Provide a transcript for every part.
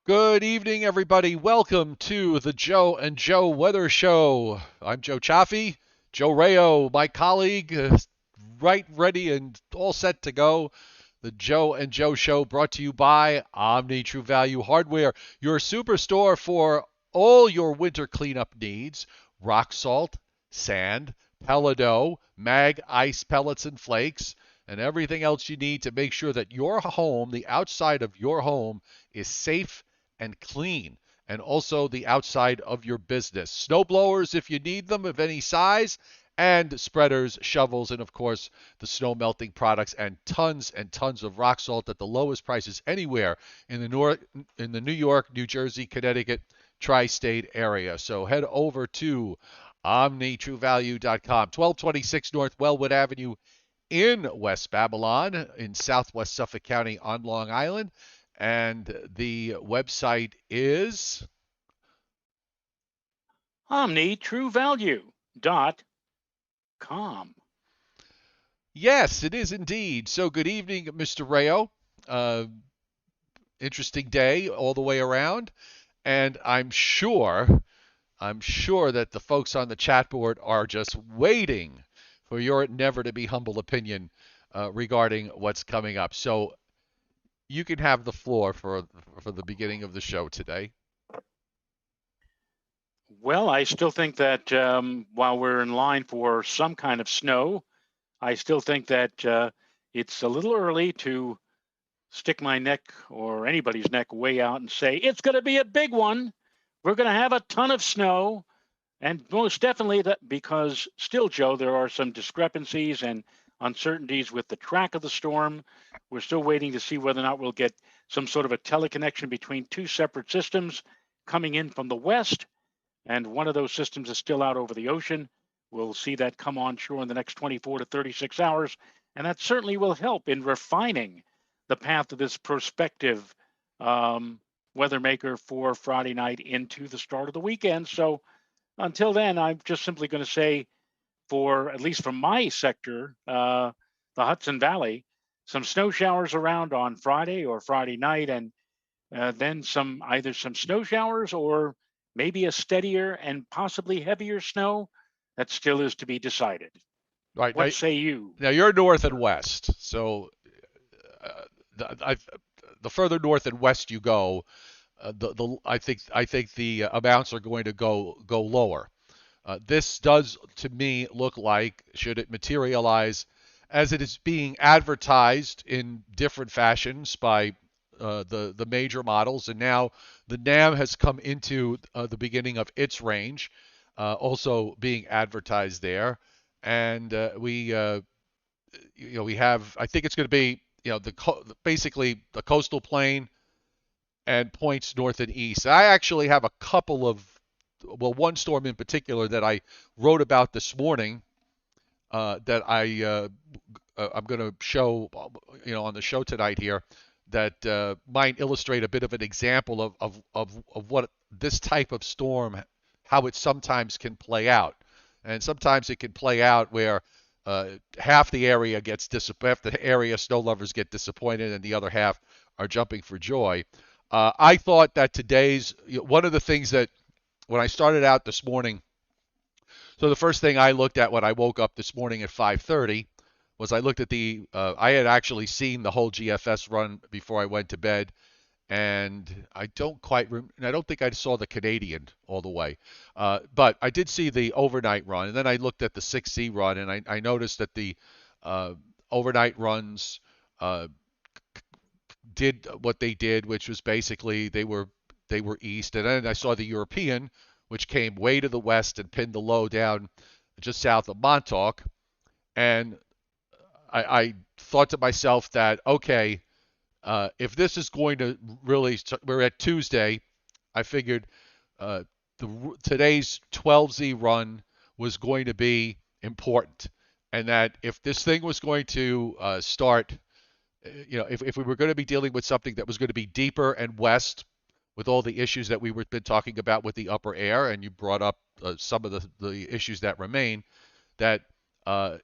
Good evening, everybody. Welcome to the Joe and Joe Weather Show. I'm Joe Chaffee. Joe Rayo, my colleague, right, ready, and all set to go. The Joe and Joe Show brought to you by Omni True Value Hardware, your superstore for all your winter cleanup needs. Rock salt, sand, Pelado, mag ice pellets and flakes, and everything else you need to make sure that your home, the outside of your home, is safe and clean, and also the outside of your business. Snow blowers if you need them of any size, and spreaders, shovels, and of course the snow melting products, and tons of rock salt at the lowest prices anywhere in the New York, New Jersey, Connecticut tri-state area. So head over to omnitruevalue.com, 1226 North Wellwood Avenue in West Babylon in southwest Suffolk County on Long Island. And the website is. OmniTrueValue.com. Yes, it is indeed. So good evening, Mr. Rayo. Uh, Interesting day all the way around. And I'm sure that the folks on the chat board are just waiting for your never to be humble opinion regarding what's coming up. So you can have the floor for the beginning of the show today. Well, I still think that while we're in line for some kind of snow, I still think that it's a little early to stick my neck or anybody's neck way out and say, it's going to be a big one. We're going to have a ton of snow. And most definitely that because still, Joe, there are some discrepancies and uncertainties with the track of the storm. We're still waiting to see whether or not we'll get some sort of a teleconnection between two separate systems coming in from the west. And one of those systems is still out over the ocean. We'll see that come on shore in the next 24 to 36 hours. And that certainly will help in refining the path of this prospective weather maker for Friday night into the start of the weekend. So until then, I'm just simply going to say, for at least from my sector, the Hudson Valley, some snow showers around on Friday or Friday night, and then either some snow showers or maybe a steadier and possibly heavier snow. That still is to be decided. Right now, What say you? now you're north and west, so uh, the, the further north and west you go, I think the amounts are going to go lower. This does, to me, look like, should it materialize as it is being advertised in different fashions by the major models, and now the NAM has come into the beginning of its range, also being advertised there, and we have, I think it's going to be basically the coastal plain and points north and east. I actually have a couple of, well, one storm in particular that I wrote about this morning that I'm going to show, on the show tonight here, that might illustrate a bit of an example of what this type of storm, how it sometimes can play out. And sometimes it can play out where half the area gets disappointed, half the area snow lovers get disappointed, and the other half are jumping for joy. I thought that today's, one of the things that when I started out this morning, so the first thing I looked at when I woke up this morning at 5:30 was I looked at I had actually seen the whole GFS run before I went to bed, and I don't think I saw the Canadian all the way, but I did see the overnight run, and then I looked at the 6C run, and I noticed that the uh, overnight runs uh, did what they did, which was basically they were east, and then I saw the European, which came way to the west and pinned the low down just south of Montauk, and I thought to myself that okay, if this is going to really, we're at Tuesday, I figured uh, today's 12Z run was going to be important, and that if this thing was going to start, if we were going to be dealing with something that was going to be deeper and west with all the issues that we've been talking about with the upper air, and you brought up some of the issues that remain, that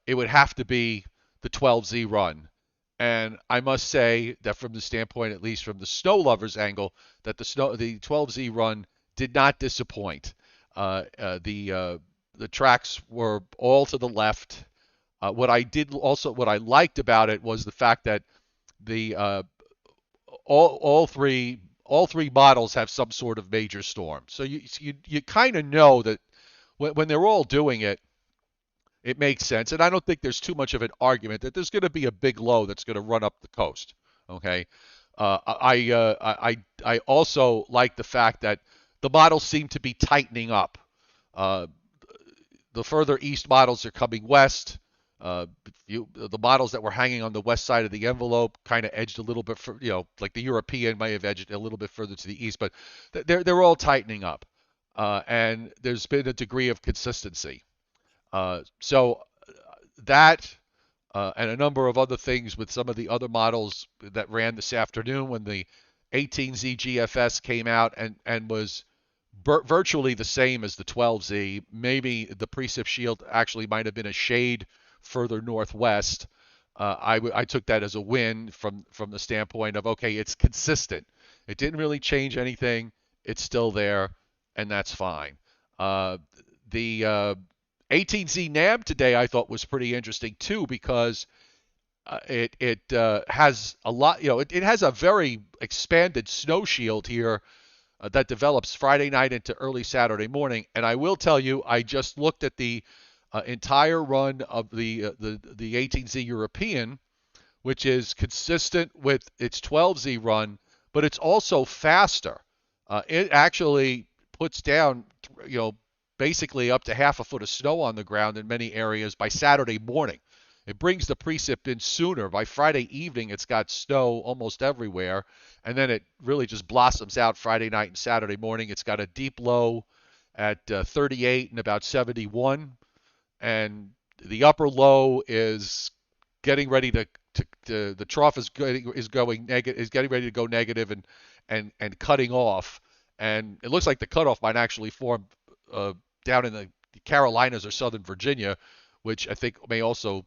it would have to be the 12Z run. And I must say that from the standpoint, at least from the snow lovers angle, that the 12Z run did not disappoint. The tracks were all to the left. What I liked about it was the fact that the all three models have some sort of major storm. So you kind of know that when they're all doing it, it makes sense. And I don't think there's too much of an argument that there's going to be a big low that's going to run up the coast. Okay. I also like the fact that the models seem to be tightening up. Uh, the further east models are coming west. The models that were hanging on the west side of the envelope kind of edged a little bit, like the European may have edged a little bit further to the east, but they're all tightening up, and there's been a degree of consistency. So that and a number of other things with some of the other models that ran this afternoon when the 18Z GFS came out and was virtually the same as the 12Z. Maybe the precip shield actually might have been a shade further northwest. I took that as a win from the standpoint of, okay, it's consistent. It didn't really change anything. It's still there, and that's fine. The 18Z NAB today I thought was pretty interesting too, because it has a lot, it has a very expanded snow shield here that develops Friday night into early Saturday morning. And I will tell you, I just looked at the entire run of the 18Z European, which is consistent with its 12Z run, but it's also faster. It actually puts down, basically up to half a foot of snow on the ground in many areas by Saturday morning. It brings the precip in sooner. By Friday evening, it's got snow almost everywhere, and then it really just blossoms out Friday night and Saturday morning. It's got a deep low at 38 and about 71, and the upper low is getting ready to the trough is going negative, is getting ready to go negative and cutting off, and it looks like the cutoff might actually form down in the Carolinas or Southern Virginia, which I think may also,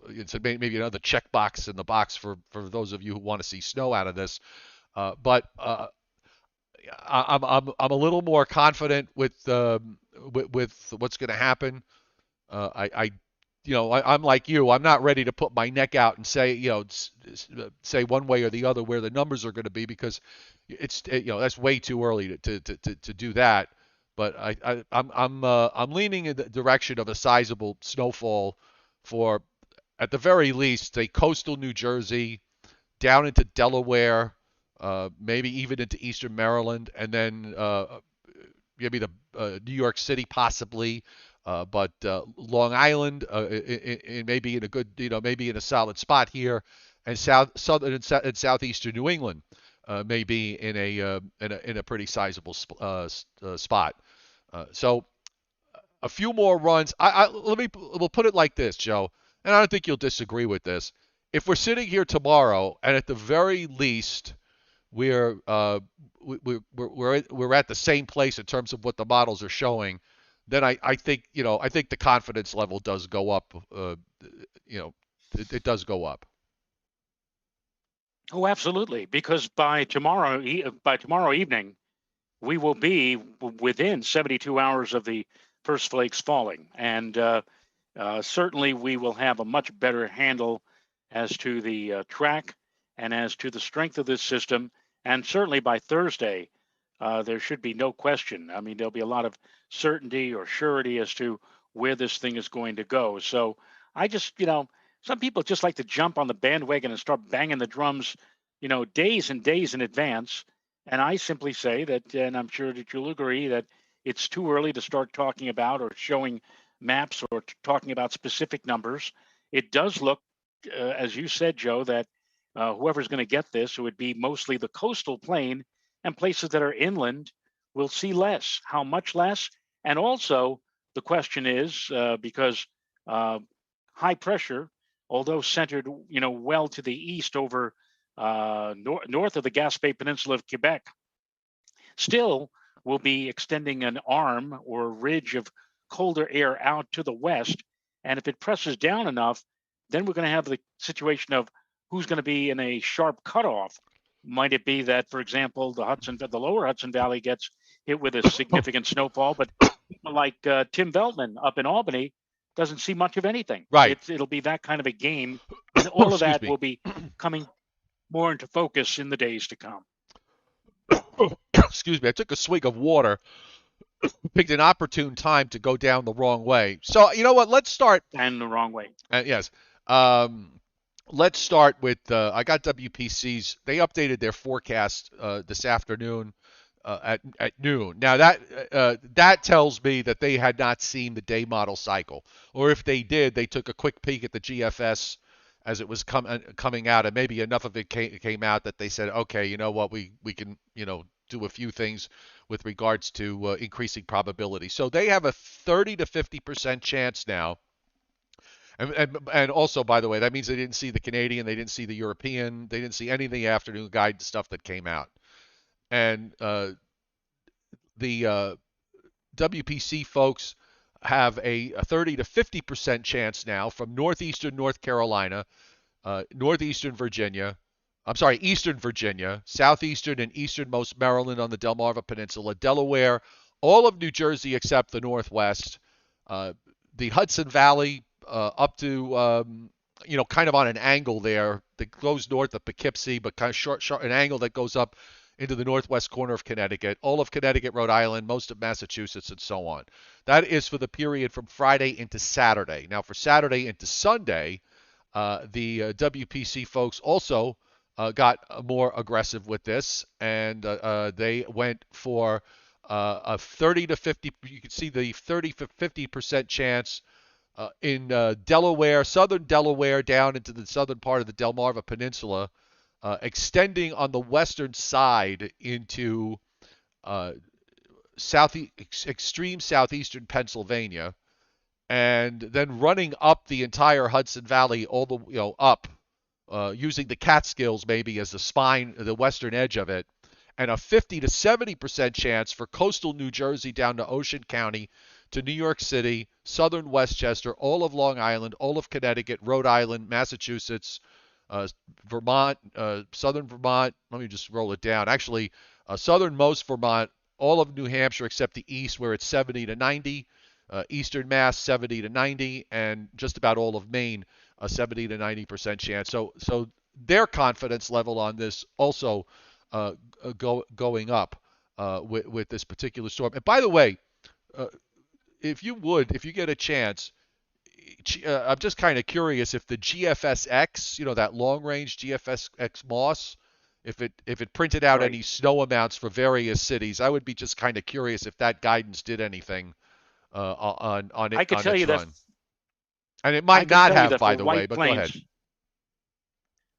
it's maybe another checkbox in the box for those of you who want to see snow out of this. But I'm a little more confident with what's going to happen. I'm like you. I'm not ready to put my neck out and say, say one way or the other where the numbers are going to be, because that's way too early to do that. But I'm leaning in the direction of a sizable snowfall for, at the very least, say coastal New Jersey down into Delaware, maybe even into eastern Maryland, and then maybe the New York City possibly, but Long Island, maybe in a good, maybe in a solid spot here, and southern and southeastern New England may be in a pretty sizable spot. So a few more runs. We'll put it like this, Joe, and I don't think you'll disagree with this. If we're sitting here tomorrow, and at the very least we're we're at the same place in terms of what the models are showing, then I think the confidence level does go up. It does go up. Oh, absolutely. Because by tomorrow evening, we will be within 72 hours of the first flakes falling, and certainly we will have a much better handle as to the track and as to the strength of this system. And certainly by Thursday, there should be no question. I mean, there'll be a lot of certainty or surety as to where this thing is going to go. So I just, some people just like to jump on the bandwagon and start banging the drums, days and days in advance. And I simply say that, and I'm sure that you'll agree, that it's too early to start talking about or showing maps or talking about specific numbers. It does look, as you said, Joe, that whoever's going to get this, it would be mostly the coastal plain, and places that are inland will see less. How much less? And also, the question is because high pressure, although centered, well to the east over north of the Gaspé Peninsula of Quebec, still will be extending an arm or ridge of colder air out to the west. And if it presses down enough, then we're going to have the situation of who's going to be in a sharp cutoff. Might it be that, for example, the lower Hudson Valley gets hit with a significant snowfall, but people like Tim Veltman up in Albany doesn't see much of anything. Right. It'll be that kind of a game, and all of Excuse that me. will be coming more into focus in the days to come. Excuse me. I took a swig of water, picked an opportune time to go down the wrong way. So you know what? Let's start. And the wrong way. Yes. Um, let's start with. I got WPC's. They updated their forecast this afternoon at noon. Now that tells me that they had not seen the day model cycle, or if they did, they took a quick peek at the GFS as it was coming out, and maybe enough of it came out that they said, okay, you know what, we can do a few things with regards to increasing probability. So they have a 30 to 50% chance now. And also, by the way, that means they didn't see the Canadian, they didn't see the European, they didn't see any of the afternoon guide stuff that came out. And the WPC folks have a 30 to 50% chance now from northeastern North Carolina, northeastern Virginia, eastern Virginia, southeastern and easternmost Maryland on the Delmarva Peninsula, Delaware, all of New Jersey except the Northwest, the Hudson Valley up to, kind of on an angle there that goes north of Poughkeepsie, but kind of short, an angle that goes up into the northwest corner of Connecticut, all of Connecticut, Rhode Island, most of Massachusetts, and so on. That is for the period from Friday into Saturday. Now, for Saturday into Sunday, the WPC folks also got more aggressive with this, and they went for a 30 to 50. You can see the 30 to 50% chance in Delaware, southern Delaware, down into the southern part of the Delmarva Peninsula, extending on the western side into extreme southeastern Pennsylvania, and then running up the entire Hudson Valley, all the up, using the Catskills maybe as the spine, the western edge of it, and a 50 to 70% chance for coastal New Jersey down to Ocean County to New York City, southern Westchester, all of Long Island, all of Connecticut, Rhode Island, Massachusetts, Vermont, southern Vermont. Let me just roll it down. Actually, southernmost Vermont, all of New Hampshire except the east where it's 70 to 90, eastern Mass 70 to 90, and just about all of Maine, a 70 to 90% chance. So their confidence level on this also going up with this particular storm. And by the way, if you get a chance, I'm just kind of curious if the GFSX, that long range GFSX MOS, if it printed out Right. any snow amounts for various cities. I would be just kind of curious if that guidance did anything on I could tell its you that. run. And it I might could not tell you have, that by for the way, White but go ahead. Plains.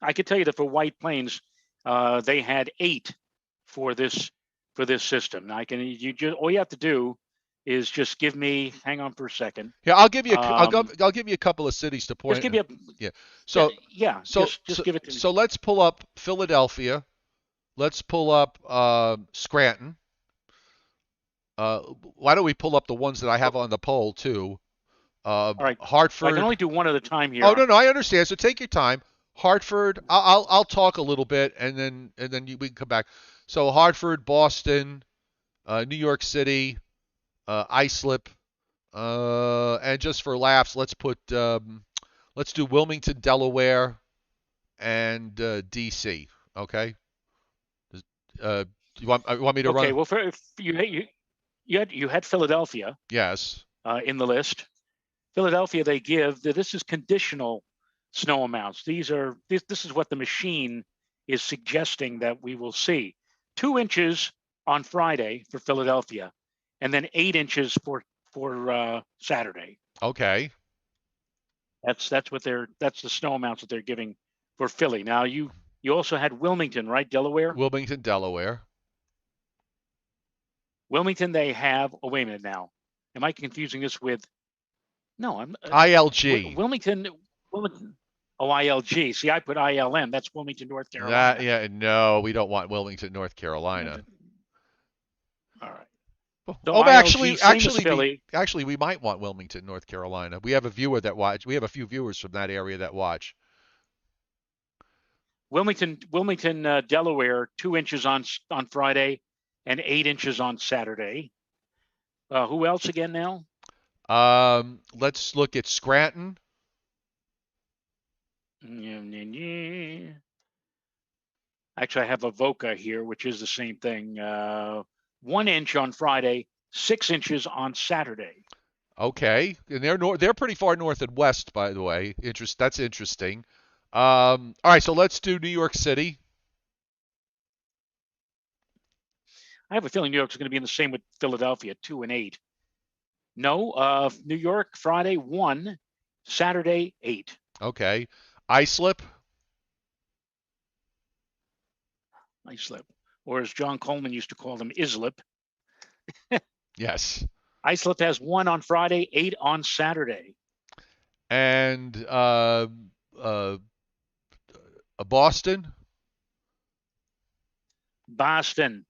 I could tell you that for White Plains, they had 8 for this system. Now all you have to do is just give me. Hang on for a second. Yeah, I'll give you Um, I'll give you a couple of cities to just point. give me a. Yeah. So Yeah. so Just give it to me. so let's pull up Philadelphia. Let's pull up Scranton. Why don't we pull up the ones that I have on the poll too? All right. I can Hartford. only do one at a time Oh here. no, I understand. So take your time. Hartford. I'll talk a little bit and then we can come back. So Hartford, Boston, New York City, Islip, and just for laughs, let's do Wilmington, Delaware, and D.C. Okay. You want me to Okay. run? Well, if you had Philadelphia Yes. in the list. Philadelphia, they give this is conditional snow amounts. This is what the machine is suggesting that we will see. 2 inches on Friday for Philadelphia, and then 8 inches for Saturday. Okay. That's the snow amounts that they're giving for Philly. Now you also had Wilmington, right? Delaware. Wilmington, Delaware. Wilmington, they have. Oh, wait a minute now. Am I confusing this with? No, I'm. ILG. Wilmington. Oh, ILG. See, I put ILM. That's Wilmington, North Carolina. No, we don't want Wilmington, North Carolina. All right. So Oh, ILG, same as Philly. actually, we might want Wilmington, North Carolina. We have a viewer that watch. We have a few viewers from that area that watch. Wilmington, Delaware, 2 inches on Friday, and 8 inches on Saturday. Who else again now? Let's look at Scranton. Actually, I have Avoca here, which is the same thing. 1 inch on Friday, 6 inches on Saturday. Okay, and they're pretty far north and west, by the way. That's interesting. All right, so let's do New York City. I have a feeling New York's going to be in the same with Philadelphia, 2 and 8. No, New York Friday 1, Saturday 8. Okay, Islip. Islip, or as John Coleman used to call them, Islip. Yes. Islip has 1 on Friday, 8 on Saturday. And uh, Boston. Boston.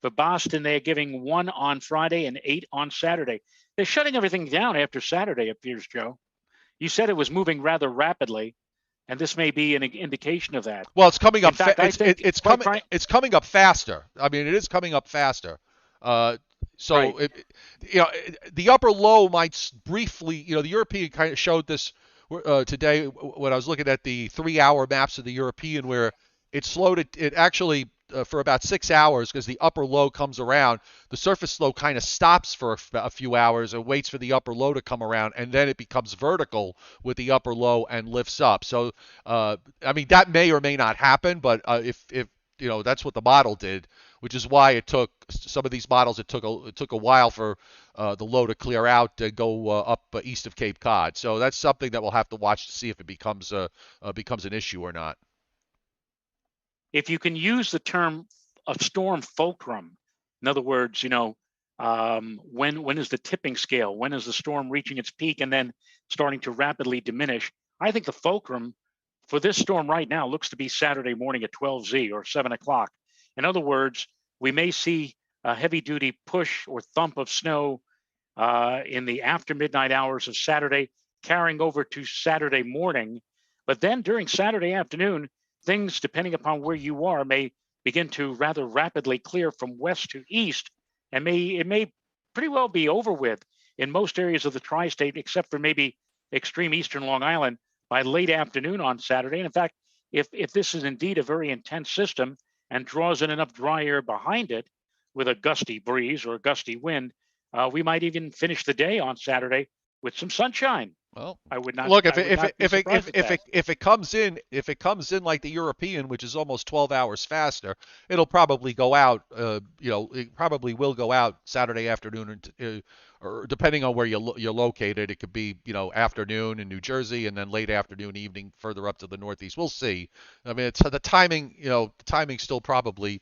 For Boston, they're giving 1 on Friday and 8 on Saturday. They're shutting everything down after Saturday, it appears, Joe. You said it was moving rather rapidly, and this may be an indication of that. Well, it's coming up. In fact, It's coming up faster. I mean, it is coming up faster. So right. the upper low might briefly. The European kind of showed this today when I was looking at the 3-hour maps of the European, where it slowed it actually for about 6 hours because the upper low comes around. The surface low kind of stops for a few hours and waits for the upper low to come around, and then it becomes vertical with the upper low and lifts up. So, I mean, that may or may not happen, but if that's what the model did, which is why it took some of these models. It took a while for the low to clear out to go up east of Cape Cod. So that's something that we'll have to watch to see if it becomes an issue or not. If you can use the term of storm fulcrum, in other words, when is the tipping scale? When is the storm reaching its peak and then starting to rapidly diminish? I think the fulcrum for this storm right now looks to be Saturday morning at 12Z or 7 o'clock. In other words, we may see a heavy duty push or thump of snow in the after midnight hours of Saturday, carrying over to Saturday morning. But then during Saturday afternoon, things, depending upon where you are, may begin to rather rapidly clear from west to east, and it may pretty well be over with in most areas of the tri-state, except for maybe extreme eastern Long Island by late afternoon on Saturday. And in fact, if this is indeed a very intense system and draws in enough dry air behind it with a gusty breeze or a gusty wind, we might even finish the day on Saturday with some sunshine. Well, I would not. look, I would not be surprised at that. if it comes in like the European, which is almost 12 hours faster, it'll probably go out. It probably will go out Saturday afternoon, or depending on where you're located, it could be afternoon in New Jersey and then late afternoon, evening further up to the Northeast. We'll see. I mean, it's the timing. The timing's still probably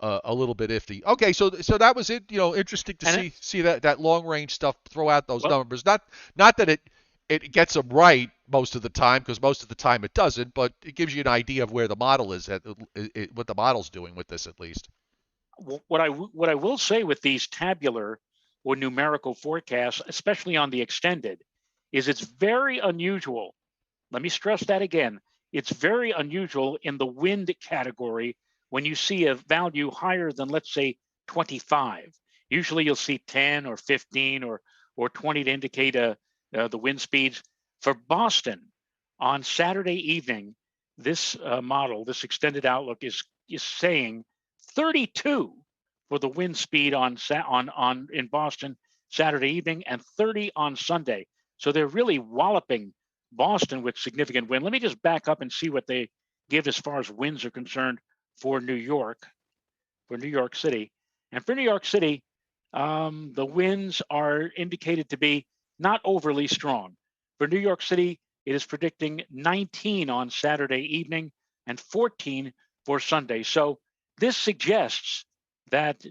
a little bit iffy. Okay, so that was it. Interesting to see that long range stuff. Throw out those numbers. Not that it gets them right most of the time, because most of the time it doesn't, but it gives you an idea of where the model is what the model's doing with this, at least. What I will say with these tabular or numerical forecasts, especially on the extended, is it's very unusual. Let me stress that again. It's very unusual in the wind category when you see a value higher than, let's say, 25. Usually you'll see 10 or 15 or 20 to indicate the wind speeds. For Boston, on Saturday evening, this model, this extended outlook is saying 32 for the wind speed on in Boston Saturday evening and 30 on Sunday. So they're really walloping Boston with significant wind. Let me just back up and see what they give as far as winds are concerned for New York City. And for New York City, the winds are indicated to be not overly strong. For New York City, it is predicting 19 on Saturday evening and 14 for Sunday. So this suggests that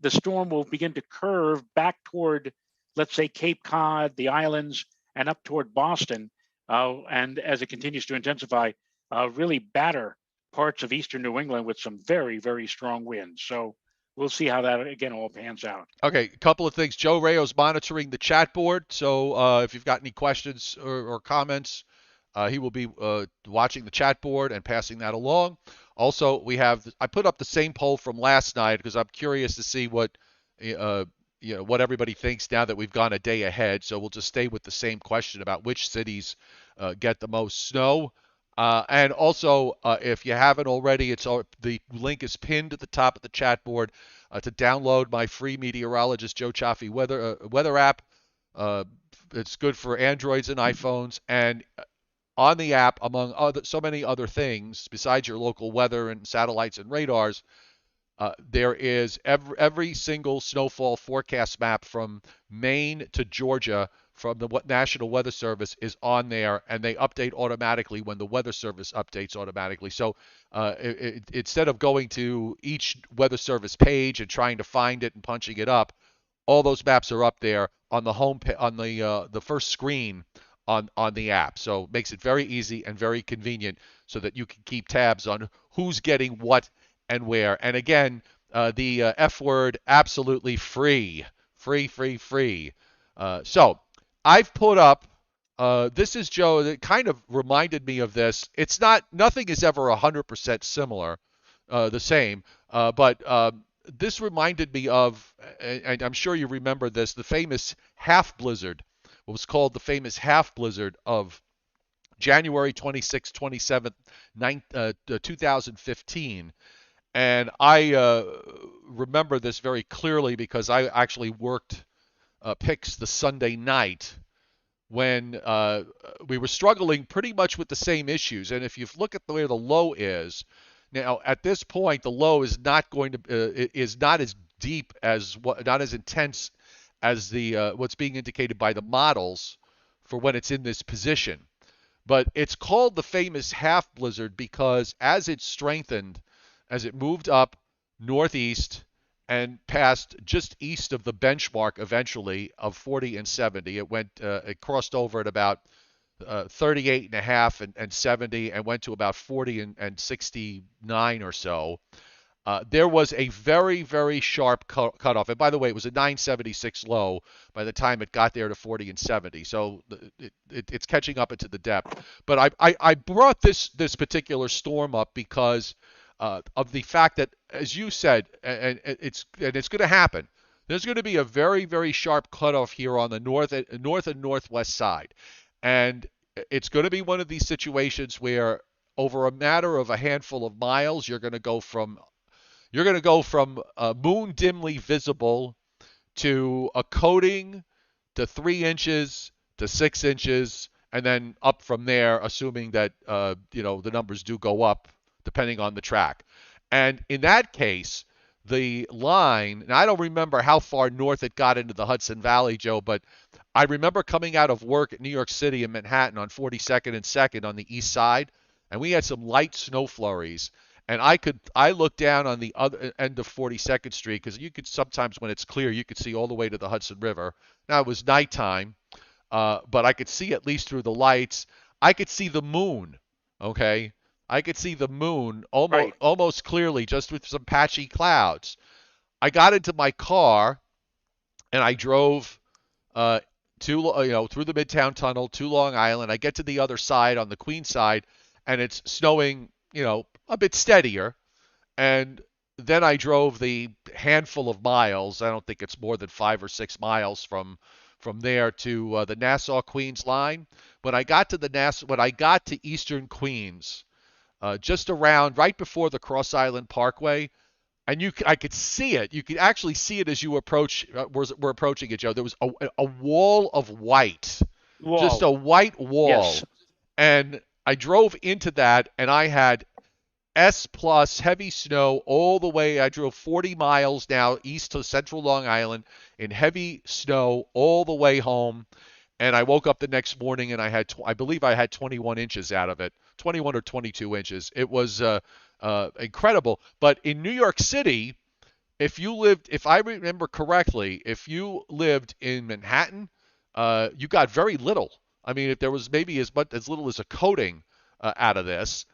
the storm will begin to curve back toward, let's say, Cape Cod, the islands, and up toward Boston. And as it continues to intensify, really batter parts of eastern New England with some very, very strong winds. So we'll see how that again all pans out. Okay, a couple of things. Joe Rayo's monitoring the chat board, so if you've got any questions or comments, he will be watching the chat board and passing that along. Also, I put up the same poll from last night because I'm curious to see uh, what everybody thinks now that we've gone a day ahead. So we'll just stay with the same question about which cities get the most snow. And also, if you haven't already, the link is pinned at the top of the chat board to download my free meteorologist Joe Chaffee weather app. Uh, it's good for Androids and iPhones, and on the app, among so many other things, besides your local weather and satellites and radars, there is every single snowfall forecast map from Maine to Georgia from the National Weather Service is on there, and they update automatically when the Weather Service updates automatically. So instead of going to each Weather Service page and trying to find it and punching it up, all those maps are up there on the home on the first screen on the app. So it makes it very easy and very convenient so that you can keep tabs on who's getting what and where. And again, the F word, absolutely free. Free, free, free. So I've put up, this is Joe, it kind of reminded me of this. It's not, nothing is ever 100% similar, the same, but this reminded me of, and I'm sure you remember this, the famous half blizzard. What was called the famous half blizzard of January 26, 27th, 2015. And I remember this very clearly because I actually worked picks the Sunday night when we were struggling pretty much with the same issues. And if you look at the way the low is now, at this point, the low is not going to is not as deep as not as intense as the what's being indicated by the models for when it's in this position. But it's called the famous half blizzard because as it strengthened, as it moved up northeast and passed just east of the benchmark eventually of 40 and 70, it crossed over at about 38 and a half and 70 and went to about 40 and 69 or so. There was a very, very sharp cutoff. And by the way, it was a 976 low by the time it got there to 40 and 70. So it's catching up into the depth. But I brought this particular storm up because of the fact that, as you said, and it's going to happen. There's going to be a very, very sharp cutoff here on the north and northwest side. And it's going to be one of these situations where over a matter of a handful of miles, you're going to go from moon dimly visible to a coating to 3 inches to 6 inches, and then up from there, assuming that the numbers do go up depending on the track. And in that case, the line, and I don't remember how far north it got into the Hudson Valley, Joe, but I remember coming out of work at New York City and Manhattan on 42nd and 2nd on the east side, and we had some light snow flurries. And I looked down on the other end of 42nd Street because you could sometimes when it's clear you could see all the way to the Hudson River. Now it was nighttime, but I could see at least through the lights. I could see the moon. Okay, I could see the moon Right. almost clearly just with some patchy clouds. I got into my car and I drove through the Midtown Tunnel to Long Island. I get to the other side on the Queens side, and it's snowing, a bit steadier. And then I drove the handful of miles. I don't think it's more than 5 or 6 miles from there to the Nassau Queens line. When I got to Eastern Queens, just around right before the Cross Island Parkway, and I could see it. You could actually see it as you were approaching it, Joe. There was a wall of white, just Wall. a white wall, Yes. and I drove into that, and I had S plus heavy snow all the way. I drove 40 miles now east to central Long Island in heavy snow all the way home. And I woke up the next morning and I believe I had 21 inches out of it, 21 or 22 inches. It was incredible. But in New York City, if I remember correctly, if you lived in Manhattan, you got very little. I mean, if there was maybe as little as a coating out of this.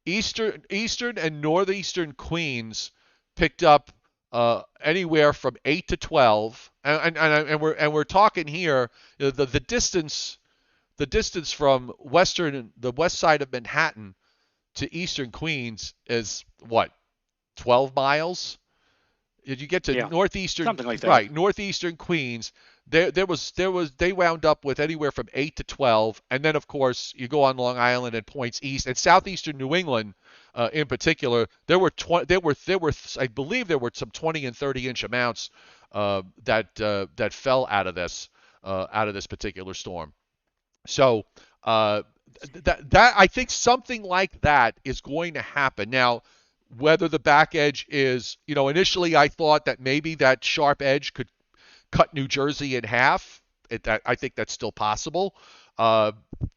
Eastern and northeastern Queens picked up anywhere from 8 to 12, and we're talking here, the distance from the west side of Manhattan to eastern Queens is what, 12 miles? If you get to Yeah, something like that. northeastern Queens, they wound up with anywhere from 8 to 12, and then of course you go on Long Island and points east and southeastern New England, in particular. There were I believe there were some 20 and 30-inch amounts that fell out of this particular storm. So uh, that I think something like that is going to happen. Now, whether the back edge is, initially I thought that maybe that sharp edge could cut New Jersey in half. I think that's still possible. Uh,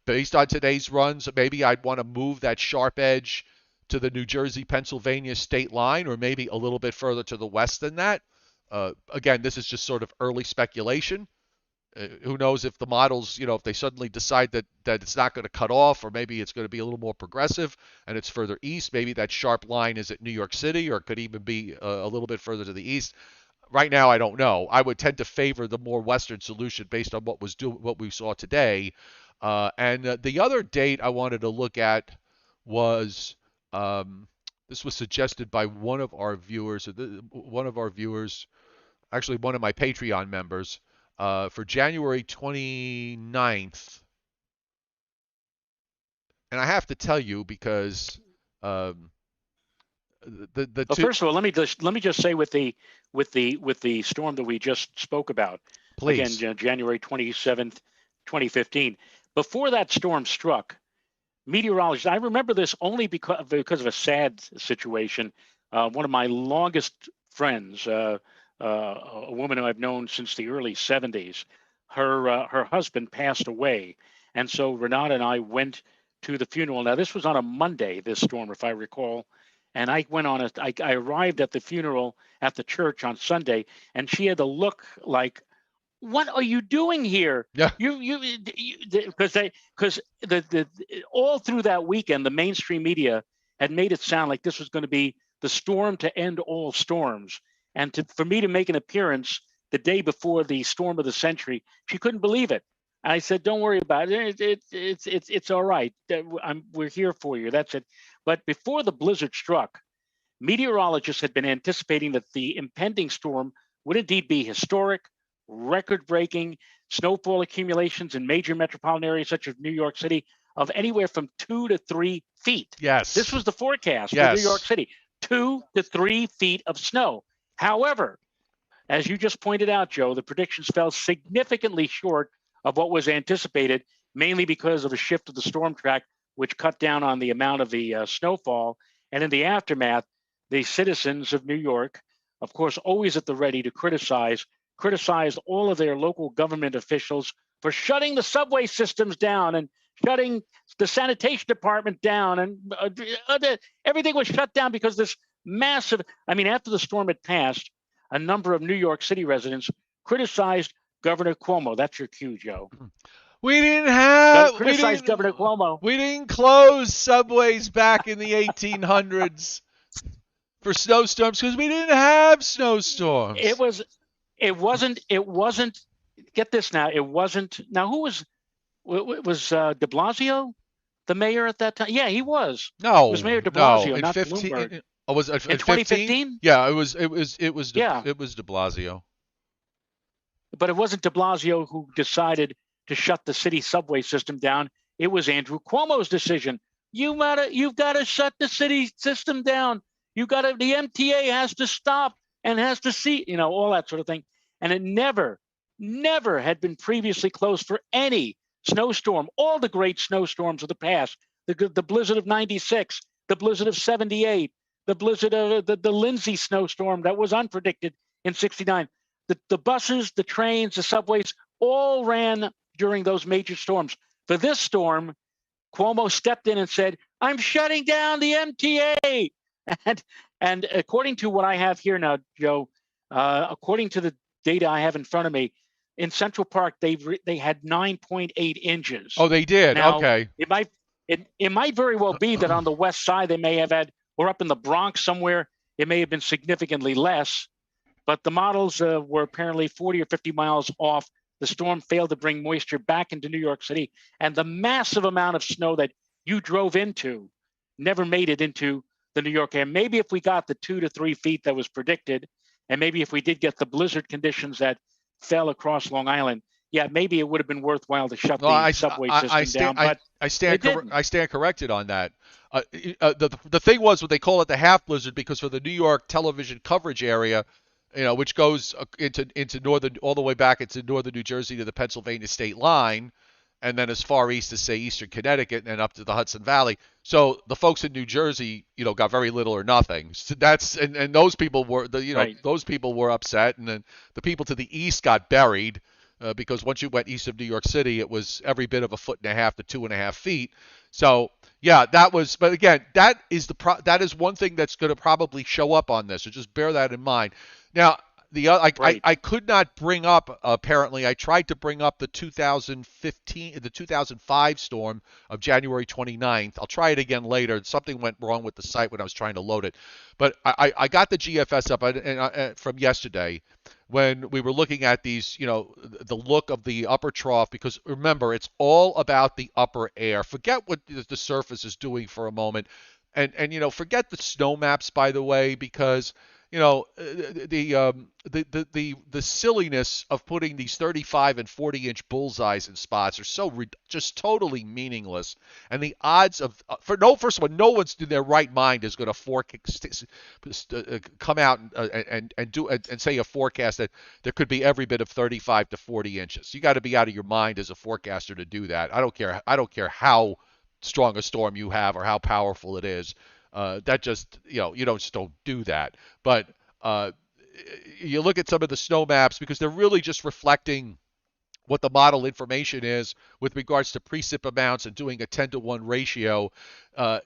Based on today's runs, maybe I'd want to move that sharp edge to the New Jersey Pennsylvania state line, or maybe a little bit further to the west than that. Again, this is just sort of early speculation. Who knows if the models, if they suddenly decide that it's not going to cut off, or maybe it's going to be a little more progressive and it's further east. Maybe that sharp line is at New York City, or it could even be a little bit further to the east. Right now, I don't know. I would tend to favor the more western solution based on what we saw today. And the other date I wanted to look at was, this was suggested by one of our viewers, actually one of my Patreon members, for January 29th. And I have to tell you, because um, the Well, two, first of all, let me just say with the storm that we just spoke about, again, please. January 27th, 2015. Before that storm struck, meteorologists, I remember this only because of a sad situation. One of my longest friends, a woman who I've known since the early 70s, her husband passed away, and so Renata and I went to the funeral. Now this was on a Monday, this storm, if I recall, and I went on a. I arrived at the funeral at the church on Sunday, and she had a look like, what are you doing here? Yeah. Because the all through that weekend, the mainstream media had made it sound like this was going to be the storm to end all storms, and for me to make an appearance the day before the storm of the century, she couldn't believe it. And I said, "Don't worry about it. It's all right. We're here for you. That's it." But before the blizzard struck, meteorologists had been anticipating that the impending storm would indeed be historic, record breaking snowfall accumulations in major metropolitan areas such as New York City of anywhere from 2 to 3 feet. This Yes. was the forecast for New York Yes. City, 2 to 3 feet of snow. However, as you just pointed out, Joe, the predictions fell significantly short of what was anticipated, mainly because of a shift of the storm track, which cut down on the amount of the snowfall. And in the aftermath, the citizens of New York, of course, always at the ready to criticized all of their local government officials for shutting the subway systems down and shutting the sanitation department down, and everything was shut down because this massive. I mean, after the storm had passed, a number of New York City residents criticized Governor Cuomo. That's your cue, Joe. We didn't have Criticized Governor Cuomo. we didn't close subways back in the 1800s for snowstorms because we didn't have It snowstorms. was. It wasn't. Get this now. It wasn't. Now, who was? Was De Blasio the mayor at that time? Yeah, he was. It was No, Mayor De no. Blasio, In not Bloomberg. 15, oh, was it In in 15? 2015? Yeah, it was Yeah, it was De Blasio. but it wasn't De Blasio who decided to shut the city subway system down. It was Andrew Cuomo's decision. You've got to shut the city system down. The MTA has to stop and has to see, all that sort of thing. And it never had been previously closed for any snowstorm. All the great snowstorms of the past, the blizzard of '96, the blizzard of '78, the blizzard of the Lindsay snowstorm that was unpredicted in '69. The buses, the trains, the subways all ran during those major storms. For this storm, Cuomo stepped in and said, "I'm shutting down the MTA." And and according to what I have here now, Joe, according to the data I have in front of me, in Central Park they had 9.8 inches. Oh, they did. Now Okay. it might very well be that on the west side they may have had, or up in the Bronx somewhere, it may have been significantly less. but the models were apparently 40 or 50 miles off. The storm failed to bring moisture back into New York City, and the massive amount of snow that you drove into never made it into the New York area. Maybe if we got the 2 to 3 feet that was predicted, and maybe if we did get the blizzard conditions that fell across Long Island, yeah, maybe it would have been worthwhile to shut Well, the subway system down, but it didn't. I stand corrected on that. The thing was, what they call it, the half blizzard, because for the New York television coverage area, which goes into northern, all the way back into northern New Jersey to the Pennsylvania state line, and then as far east as, say, eastern Connecticut and up to the Hudson Valley. So the folks in New Jersey, got very little or nothing. So and those people were Right. those people were upset, and then the people to the east got buried. Because once you went east of New York City, it was every bit of 1.5 to 2.5 feet. So yeah, that was. But again, that is one thing that's going to probably show up on this. So just bear that in mind. Now, Right. I could not bring up, apparently I tried to bring up the 2005 storm of January 29th. I'll try it again later. Something went wrong with the site when I was trying to load it, but I got the GFS up from yesterday when we were looking at these, the look of the upper trough, because remember, it's all about the upper air. Forget what the surface is doing for a moment, and forget the snow maps, by the way, because the silliness of putting these 35 and 40-inch bullseyes in spots are so just totally meaningless. And the odds of first of all, no one's in their right mind is going to come out and say a forecast that there could be every bit of 35 to 40 inches. You got to be out of your mind as a forecaster to do that. I don't care how strong a storm you have or how powerful it is. That just, don't do that. But you look at some of the snow maps, because they're really just reflecting what the model information is with regards to precip amounts and doing a 10-to-1 ratio.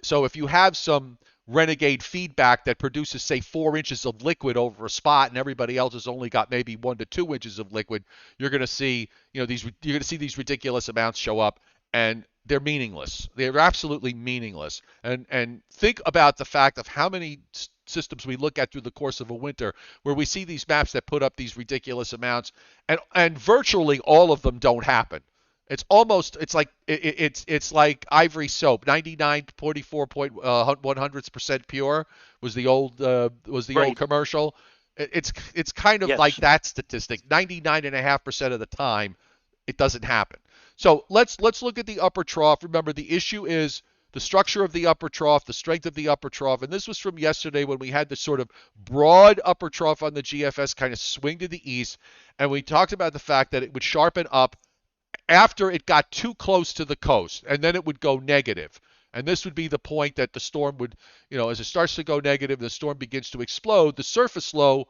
So if you have some renegade feedback that produces, say, 4 inches of liquid over a spot, and everybody else has only got maybe 1 to 2 inches of liquid, you're going to see, these ridiculous amounts show up, and they're meaningless. They're absolutely meaningless. And think about the fact of how many systems we look at through the course of a winter where we see these maps that put up these ridiculous amounts, and virtually all of them don't happen. It's like ivory soap. 99.44% pure was the old Right. commercial. It's kind of like Yes. that statistic. 99.5% of the time, it doesn't happen. So let's look at the upper trough. Remember, the issue is the structure of the upper trough, the strength of the upper trough, and this was from yesterday when we had this sort of broad upper trough on the GFS kind of swing to the east, and we talked about the fact that it would sharpen up after it got too close to the coast, and then it would go negative. And this would be the point that the storm would, as it starts to go negative, the storm begins to explode. The surface low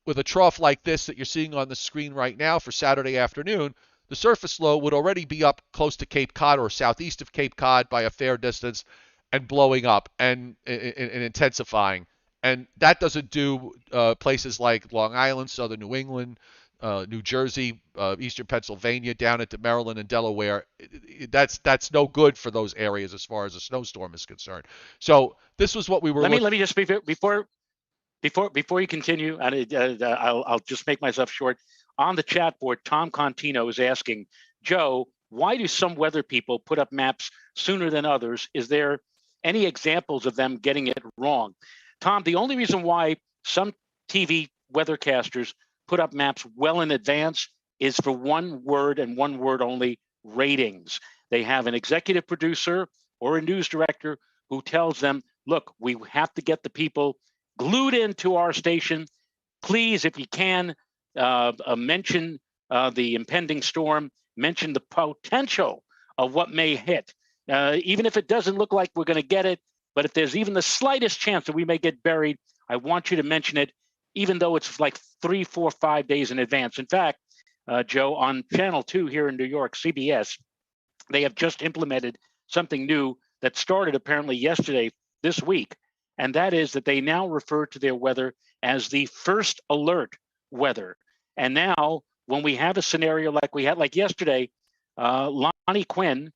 with a trough like this that you're seeing on the screen right now for Saturday afternoon, the surface low would already be up close to Cape Cod or southeast of Cape Cod by a fair distance and blowing up and intensifying. And that doesn't do places like Long Island, southern New England, New Jersey, eastern Pennsylvania, down into Maryland and Delaware. That's no good for those areas as far as a snowstorm is concerned. So this was what we were Let me just before you continue, and I'll just make myself short. On the chat board, Tom Contino is asking, Joe, why do some weather people put up maps sooner than others? Is there any examples of them getting it wrong? Tom, the only reason why some TV weathercasters put up maps well in advance is for one word and one word only: ratings. They have an executive producer or a news director who tells them, look, we have to get the people glued into our station. Please, if you can, mention the impending storm, mention the potential of what may hit. Even if it doesn't look like we're going to get it, but if there's even the slightest chance that we may get buried, I want you to mention it, even though it's like 3, 4, 5 days in advance. In fact, Joe, on Channel 2 here in New York, CBS, they have just implemented something new that started apparently yesterday, this week, and that is that they now refer to their weather as the first alert weather. And now, when we have a scenario like we had, like yesterday, Lonnie Quinn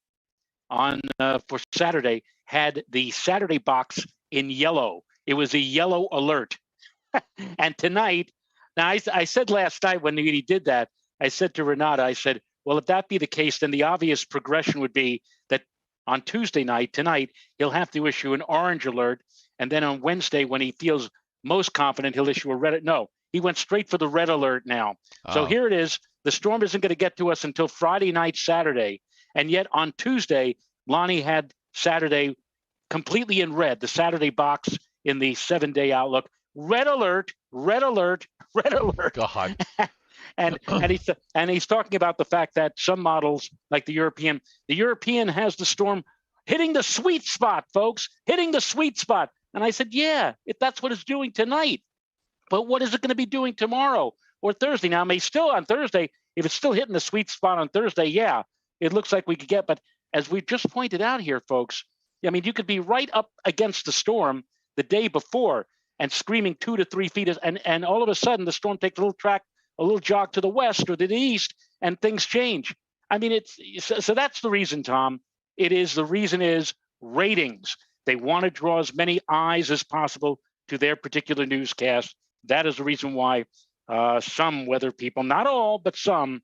for Saturday had the Saturday box in yellow. It was a yellow alert. And tonight, Now, I said last night when he did that, I said to Renata, I said, well, if that be the case, then the obvious progression would be that on Tuesday night, tonight, he'll have to issue an orange alert. And then on Wednesday, when he feels most confident, he'll issue a red. No, he went straight for the red alert now. So Oh, here it is. The storm isn't going to get to us until Friday night, Saturday. And yet on Tuesday, Lonnie had Saturday completely in red, the Saturday box in the 7-day outlook. Red alert, red alert, red alert. God. and he's talking about the fact that some models, like the European has the storm hitting the sweet spot, folks, hitting the sweet spot. And I said, yeah, if that's what it's doing tonight. But what is it going to be doing tomorrow or Thursday? Now, may still on Thursday, if it's still hitting the sweet spot on Thursday, yeah, it looks like we could get. But as we just pointed out here, folks, I mean, you could be right up against the storm the day before and screaming 2 to 3 feet, and all of a sudden the storm takes a little jog to the west or to the east, and things change. I mean, so that's the reason, Tom. The reason is ratings. They want to draw as many eyes as possible to their particular newscast. That is the reason why some weather people, not all, but some,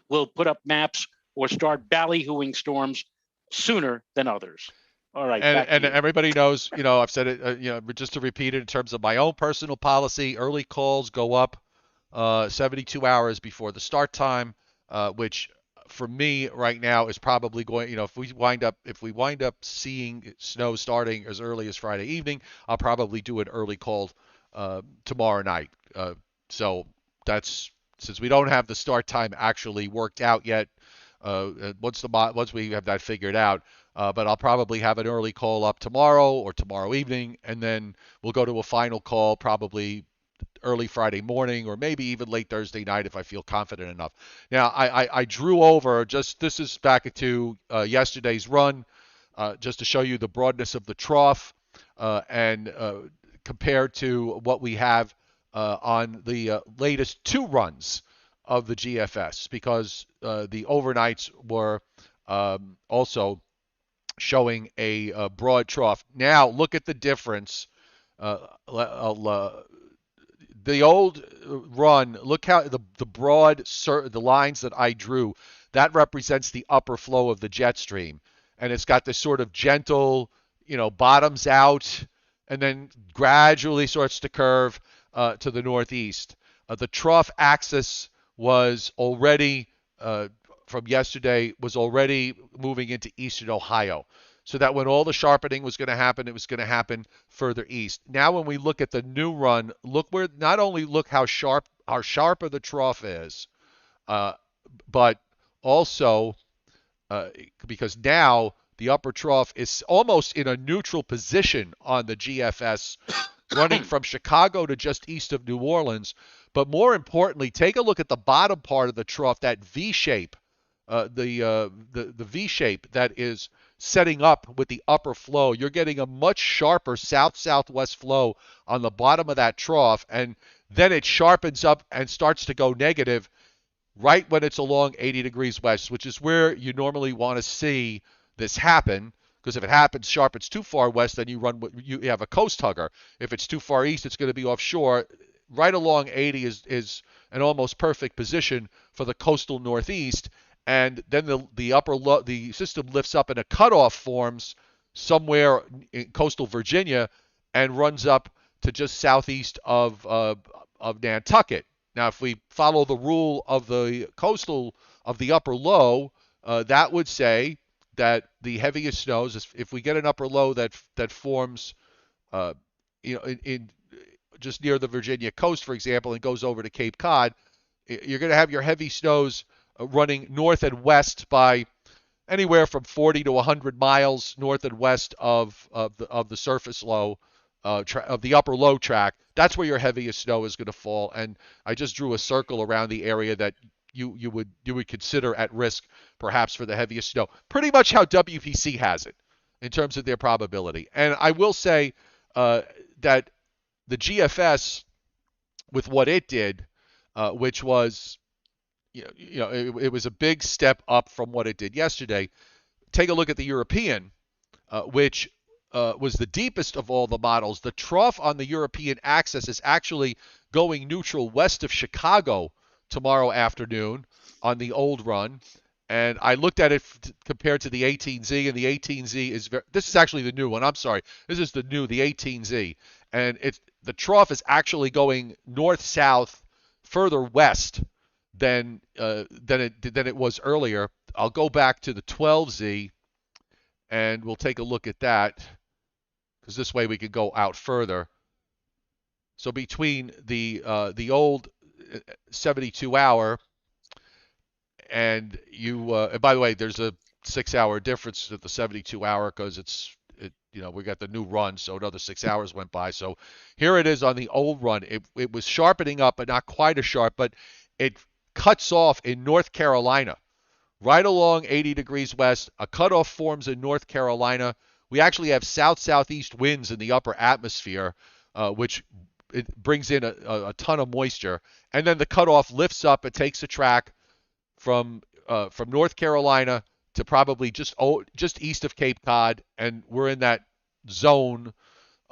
will put up maps or start ballyhooing storms sooner than others. All right, back to And you. everybody knows, I've said it, just to repeat it in terms of my own personal policy, early calls go up 72 hours before the start time, which for me right now is probably going, if we wind up seeing snow starting as early as Friday evening, I'll probably do an early call tomorrow night. So that's since we don't have the start time actually worked out yet. Once we have that figured out, but I'll probably have an early call up tomorrow or tomorrow evening, and then we'll go to a final call probably early Friday morning or maybe even late Thursday night if I feel confident enough. Now, I drew over this is back to yesterday's run, just to show you the broadness of the trough and compared to what we have on the latest 2 runs of the GFS, because the overnights were also showing a broad trough. Now, look at the difference. The old run, look how the the lines that I drew, that represents the upper flow of the jet stream. And it's got this sort of gentle, bottoms out and then gradually starts to curve to the northeast. The trough axis was already, from yesterday, was already moving into eastern Ohio. So that when all the sharpening was going to happen, it was going to happen further east. Now, when we look at the new run, not only look how sharper the trough is, uh, but also because now the upper trough is almost in a neutral position on the GFS, running from Chicago to just east of New Orleans. But more importantly, take a look at the bottom part of the trough, that V shape, the V shape that is setting up with the upper flow. You're getting a much sharper south-southwest flow on the bottom of that trough, and then it sharpens up and starts to go negative right when it's along 80 degrees west, which is where you normally want to see this happen. Because if it happens sharpens too far west, then you have a coast hugger. If it's too far east, it's going to be offshore. Right along 80 is an almost perfect position for the coastal northeast, and then the system lifts up and a cutoff forms somewhere in coastal Virginia and runs up to just southeast of Nantucket. Now, if we follow the rule of the upper low, that would say that the heaviest snows, if we get an upper low that forms, uh, in just near the Virginia coast, for example, and goes over to Cape Cod, you're going to have your heavy snows running north and west by anywhere from 40 to 100 miles north and west of the surface low, of the upper low track. That's where your heaviest snow is going to fall. And I just drew a circle around the area that you would consider at risk, perhaps, for the heaviest snow. Pretty much how WPC has it in terms of their probability. And I will say that the GFS, with what it did, which was, it was a big step up from what it did yesterday. Take a look at the European, which was the deepest of all the models. The trough on the European axis is actually going neutral west of Chicago tomorrow afternoon on the old run. And I looked at it compared to the 18Z, and the 18Z is this is actually the new one. I'm sorry, this is the 18Z, and the trough is actually going north south, further west than it was earlier. I'll go back to the 12Z, and we'll take a look at that because this way we can go out further. So between the old 72 hour and and by the way, there's a 6 hour difference at the 72 hour because we got the new run, so another 6 hours went by. So here it is on the old run. It was sharpening up, but not quite as sharp, but it cuts off in North Carolina, right along 80 degrees west. A cutoff forms in North Carolina. We actually have south-southeast winds in the upper atmosphere, which it brings in a ton of moisture. And then the cutoff lifts up. It takes the track from North Carolina to probably just east of Cape Cod, and we're in that zone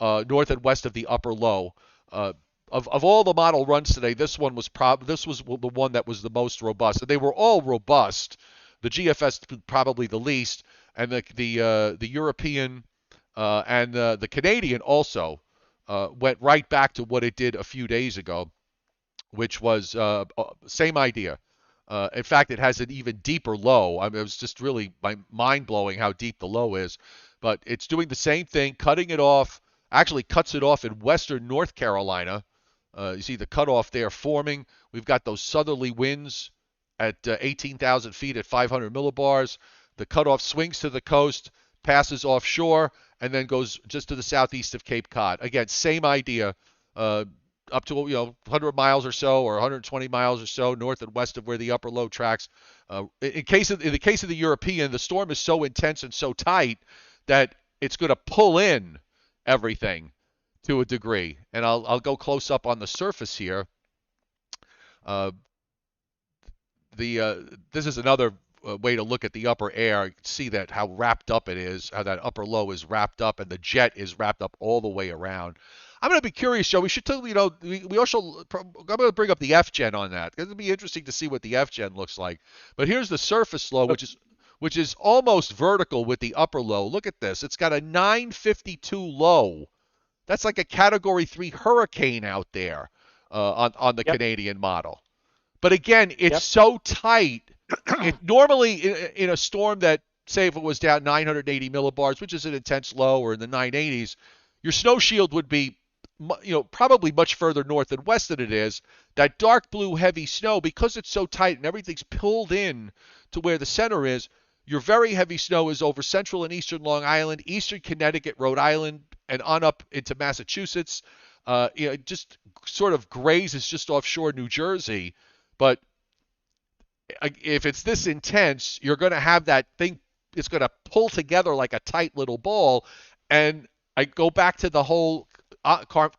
north and west of the upper low. Of all the model runs today, this was the one that was the most robust. And they were all robust. The GFS probably the least, and the European and the Canadian also went right back to what it did a few days ago, which was same idea. In fact, it has an even deeper low. I mean, it was just really mind-blowing how deep the low is. But it's doing the same thing, cutting it off. Actually cuts it off in western North Carolina. You see the cutoff there forming. We've got those southerly winds at 18,000 feet at 500 millibars. The cutoff swings to the coast, passes offshore, and then goes just to the southeast of Cape Cod. Again, same idea. Up to 100 miles or so, or 120 miles or so north and west of where the upper low tracks. In the case of the European, the storm is so intense and so tight that it's going to pull in everything to a degree. And I'll go close up on the surface here. This is another way to look at the upper air. You can see that how wrapped up it is, how that upper low is wrapped up, and the jet is wrapped up all the way around. I'm going to be curious, Joe. We should tell we also. I'm going to bring up the F-gen on that because it'd be interesting to see what the F-gen looks like. But here's the surface low, which is almost vertical with the upper low. Look at this. It's got a 952 low. That's like a Category 3 hurricane out there on the Canadian model. But again, it's so tight. Normally in a storm that, say, if it was down 980 millibars, which is an intense low, or in the 980s, your snow shield would be probably much further north and west than it is. That dark blue heavy snow, because it's so tight and everything's pulled in to where the center is, your very heavy snow is over central and eastern Long Island, eastern Connecticut, Rhode Island, and on up into Massachusetts. It just sort of grazes just offshore New Jersey. But if it's this intense, you're going to have that thing. It's going to pull together like a tight little ball. And I go back to the whole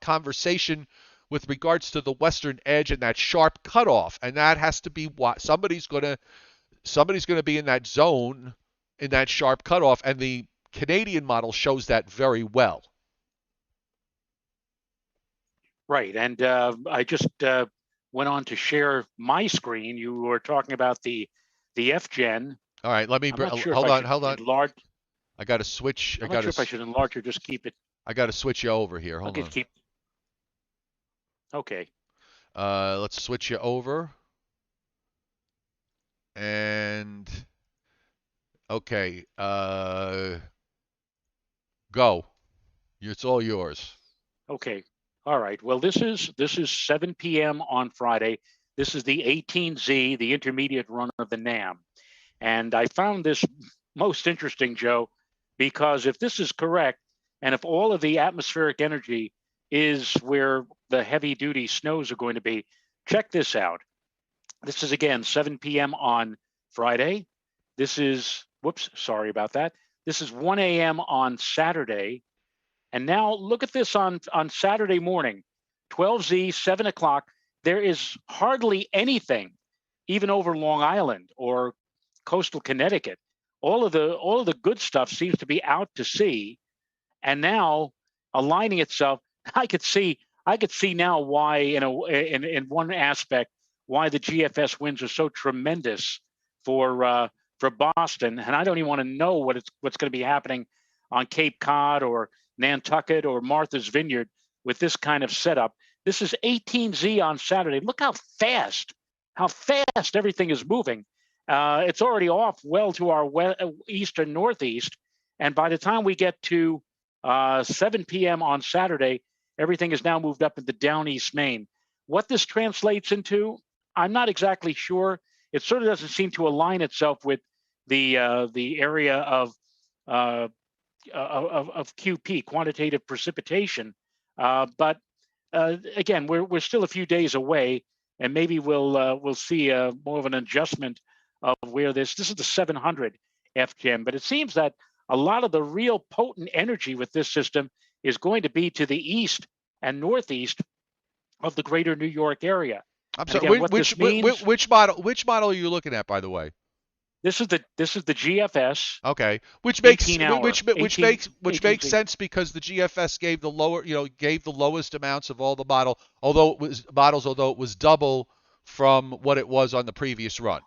conversation with regards to the western edge and that sharp cutoff, and that has to be what somebody's going to be in that zone, in that sharp cutoff, and the Canadian model shows that very well. Right, and I just went on to share my screen. You were talking about the F-gen. All right, let me hold on. Enlarge. I got to switch. I'm not sure if I should enlarge or just keep it. I got to switch you over here. Hold on. Okay. Let's switch you over. And okay, go. It's all yours. Okay. All right. Well, this is 7 p.m. on Friday. This is the 18Z, the intermediate run of the NAM. And I found this most interesting, Joe, because if this is correct, and if all of the atmospheric energy is where the heavy duty snows are going to be, check this out. This is again 7 p.m. on Friday. This is, whoops, sorry about that. This is 1 a.m. on Saturday. And now look at this on Saturday morning, 12Z, 7 o'clock. There is hardly anything, even over Long Island or coastal Connecticut. All of the good stuff seems to be out to sea. And now aligning itself, I could see I could see now why, in one aspect, why the GFS winds are so tremendous for Boston. And I don't even want to know what's going to be happening on Cape Cod or Nantucket or Martha's Vineyard with this kind of setup. This is 18Z on Saturday. Look how fast everything is moving. It's already off well to our east and northeast. And by the time we get to 7 p.m. on Saturday, everything is now moved up into down east Maine. What this translates into, I'm not exactly sure. It sort of doesn't seem to align itself with the area of QP, quantitative precipitation. But again, we're still a few days away, and maybe we'll see more of an adjustment of where this is the 700 FGen. But it seems that a lot of the real potent energy with this system is going to be to the east and northeast of the greater New York area. I'm And sorry. again, what this means, Which model? Which model are you looking at, by the way? this is the GFS Okay, 18 hour, which 18 makes Z. sense because the GFS gave the gave the lowest amounts of all the although it was double from what it was on the previous run.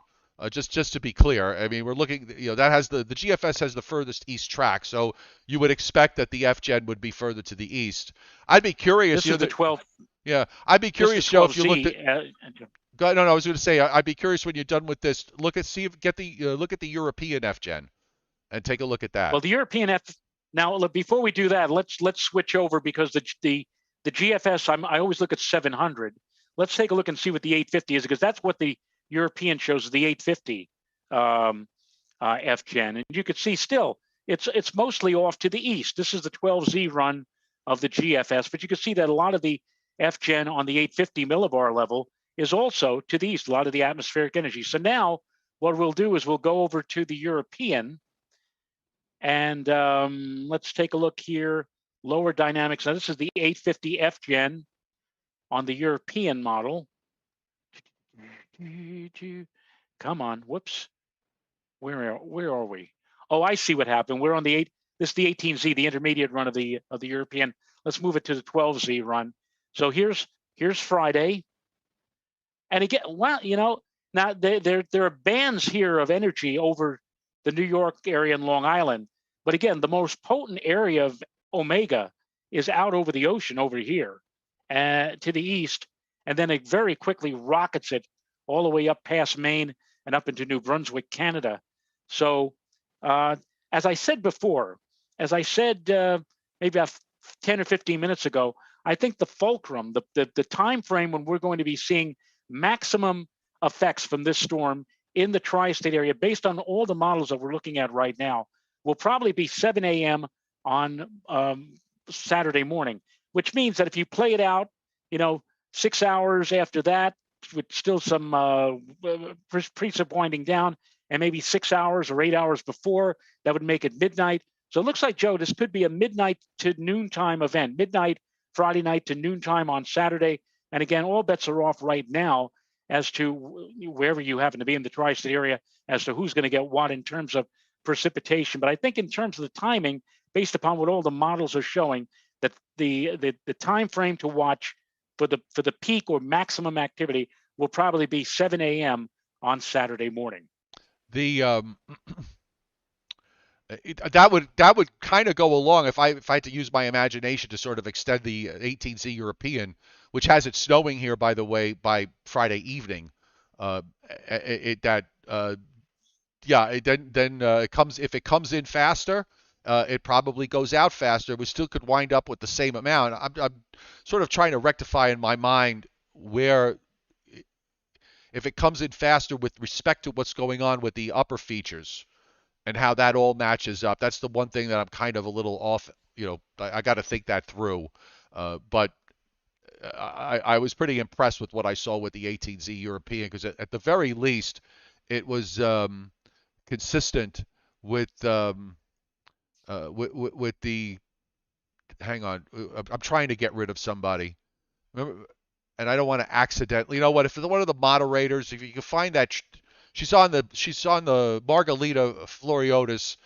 Just to be clear, I mean we're looking, that has the GFS has the furthest east track, so you would expect that the FGen would be further to the east. I'd be curious, This is the 12. yeah, I'd be This is curious, Joe, if you looked 12Z. at. No, I was going to say I'd be curious when you're done with this. Look at the European FGen and take a look at that. Well, the European F. Now, look, before we do that, let's switch over because the GFS. I always look at 700. Let's take a look and see what the 850 is, because that's what the European shows, the 850 FGen, and you could see still it's mostly off to the east. This is the 12Z run of the GFS, but you can see that a lot of the FGen on the 850 millibar level is also to the east, a lot of the atmospheric energy. So now what we'll do is we'll go over to the European, and let's take a look here. Lower dynamics. Now this is the 850 FGen on the European model. Come on, whoops. Where are we? Oh, I see what happened. We're on the 8. This is the 18Z, the intermediate run of the European. Let's move it to the 12Z run. So here's Friday. And again, wow, now there are bands here of energy over the New York area and Long Island. But again, the most potent area of Omega is out over the ocean over here to the east. And then it very quickly rockets it all the way up past Maine and up into New Brunswick, Canada. So as I said before, maybe about 10 or 15 minutes ago, I think the fulcrum, the time frame when we're going to be seeing maximum effects from this storm in the tri-state area, based on all the models that we're looking at right now, will probably be 7 a.m. on Saturday morning, which means that if you play it out, 6 hours after that, with still some precip winding down, and maybe 6 hours or 8 hours before, that would make it midnight. So it looks like, Joe, this could be a midnight to noontime event, midnight Friday night to noontime on Saturday. And again, all bets are off right now as to wherever you happen to be in the tri-state area as to who's going to get what in terms of precipitation. But I think in terms of the timing, based upon what all the models are showing, that the time frame to watch for the peak or maximum activity will probably be 7 a.m. on Saturday morning. The that would kind of go along if I had to use my imagination to sort of extend the 18Z European, which has it snowing here, by the way, by Friday evening. It comes, if it comes in faster, it probably goes out faster. We still could wind up with the same amount. I'm sort of trying to rectify in my mind where, if it comes in faster with respect to what's going on with the upper features and how that all matches up. That's the one thing that I'm kind of a little off. I got to think that through. But I was pretty impressed with what I saw with the 18Z European, because at the very least, it was consistent with the. Hang on, I'm trying to get rid of somebody. Remember, and I don't want to accidentally. You know what? If one of the moderators, if you can find that, she's on the Margalita Floriotis.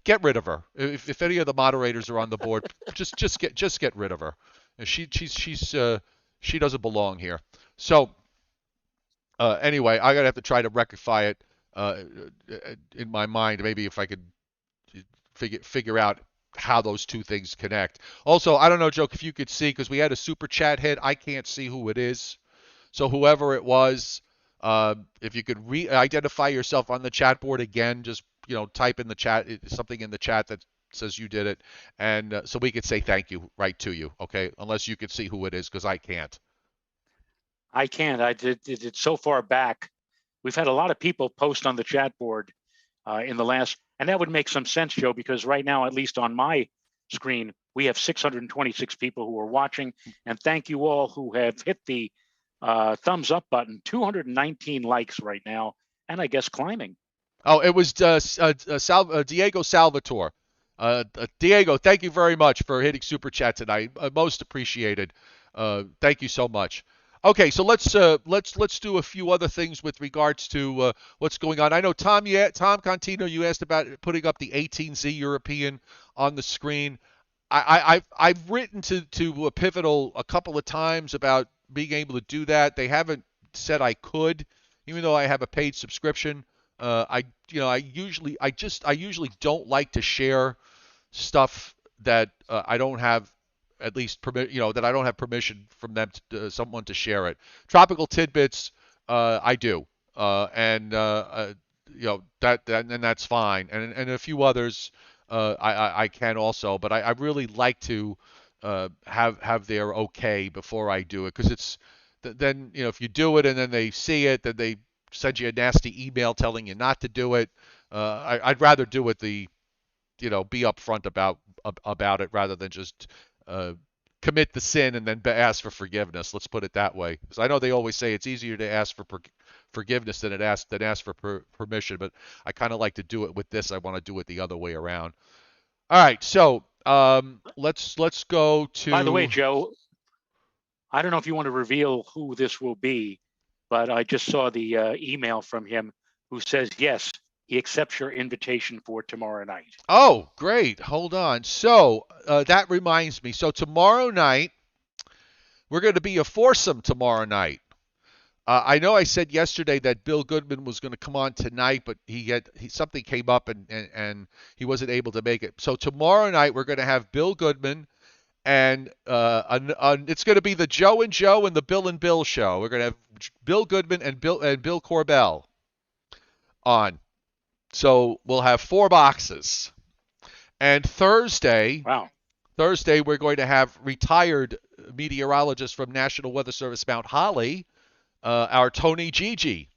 Get rid of her. If any of the moderators are on the board, just get rid of her. And she doesn't belong here. So anyway, I gotta have to try to rectify it uh, in my mind. Maybe if I could figure out how those two things connect. Also, I don't know, Joe, if you could see because we had a super chat hit. I can't see who it is. So whoever it was, if you could identify yourself on the chat board again, just type in the chat something in the chat that says you did it, and so we could say thank you right to you. Okay, unless you could see who it is because I can't. I can't. I did it so far back. We've had a lot of people post on the chat board in the last, and that would make some sense, Joe, because right now, at least on my screen, we have 626 people who are watching. And thank you all who have hit the thumbs up button. 219 likes right now, and I guess climbing. Oh, it was Diego Salvatore. Diego, thank you very much for hitting super chat tonight. Most appreciated. Thank you so much. Okay, so let's do a few other things with regards to what's going on. I know Tom Contino, you asked about putting up the 18Z European on the screen. I've written to Pivotal a couple of times about being able to do that. They haven't said I could, even though I have a paid subscription. I usually don't like to share stuff that I don't have at least that I don't have permission from them someone to share it. Tropical tidbits, I do, and and that's fine, and a few others I can also, but I really like to have their okay before I do it because it's then if you do it and then they see it, then they send you a nasty email telling you not to do it. I'd rather do it be upfront about it rather than just uh, commit the sin and then ask for forgiveness. Let's put it that way. Because I know they always say it's easier to ask for forgiveness than ask for permission, but I kind of like to do it with this. I want to do it the other way around. All right, so let's go By the way, to. Joe, I don't know if you want to reveal who this will be, but I just saw the email from him who says, yes, he accepts your invitation for tomorrow night. Oh, great. Hold on. So that reminds me. So tomorrow night, we're going to be a foursome tomorrow night. I know I said yesterday that Bill Goodman was going to come on tonight, but something came up and he wasn't able to make it. So tomorrow night we're going to have Bill Goodman and it's going to be the Joe and Joe and the Bill and Bill show. We're going to have Bill Goodman and Bill Corbell on. So we'll have 4 boxes. And Wow. Thursday we're going to have retired meteorologist from National Weather Service Mount Holly, our Tony Gigi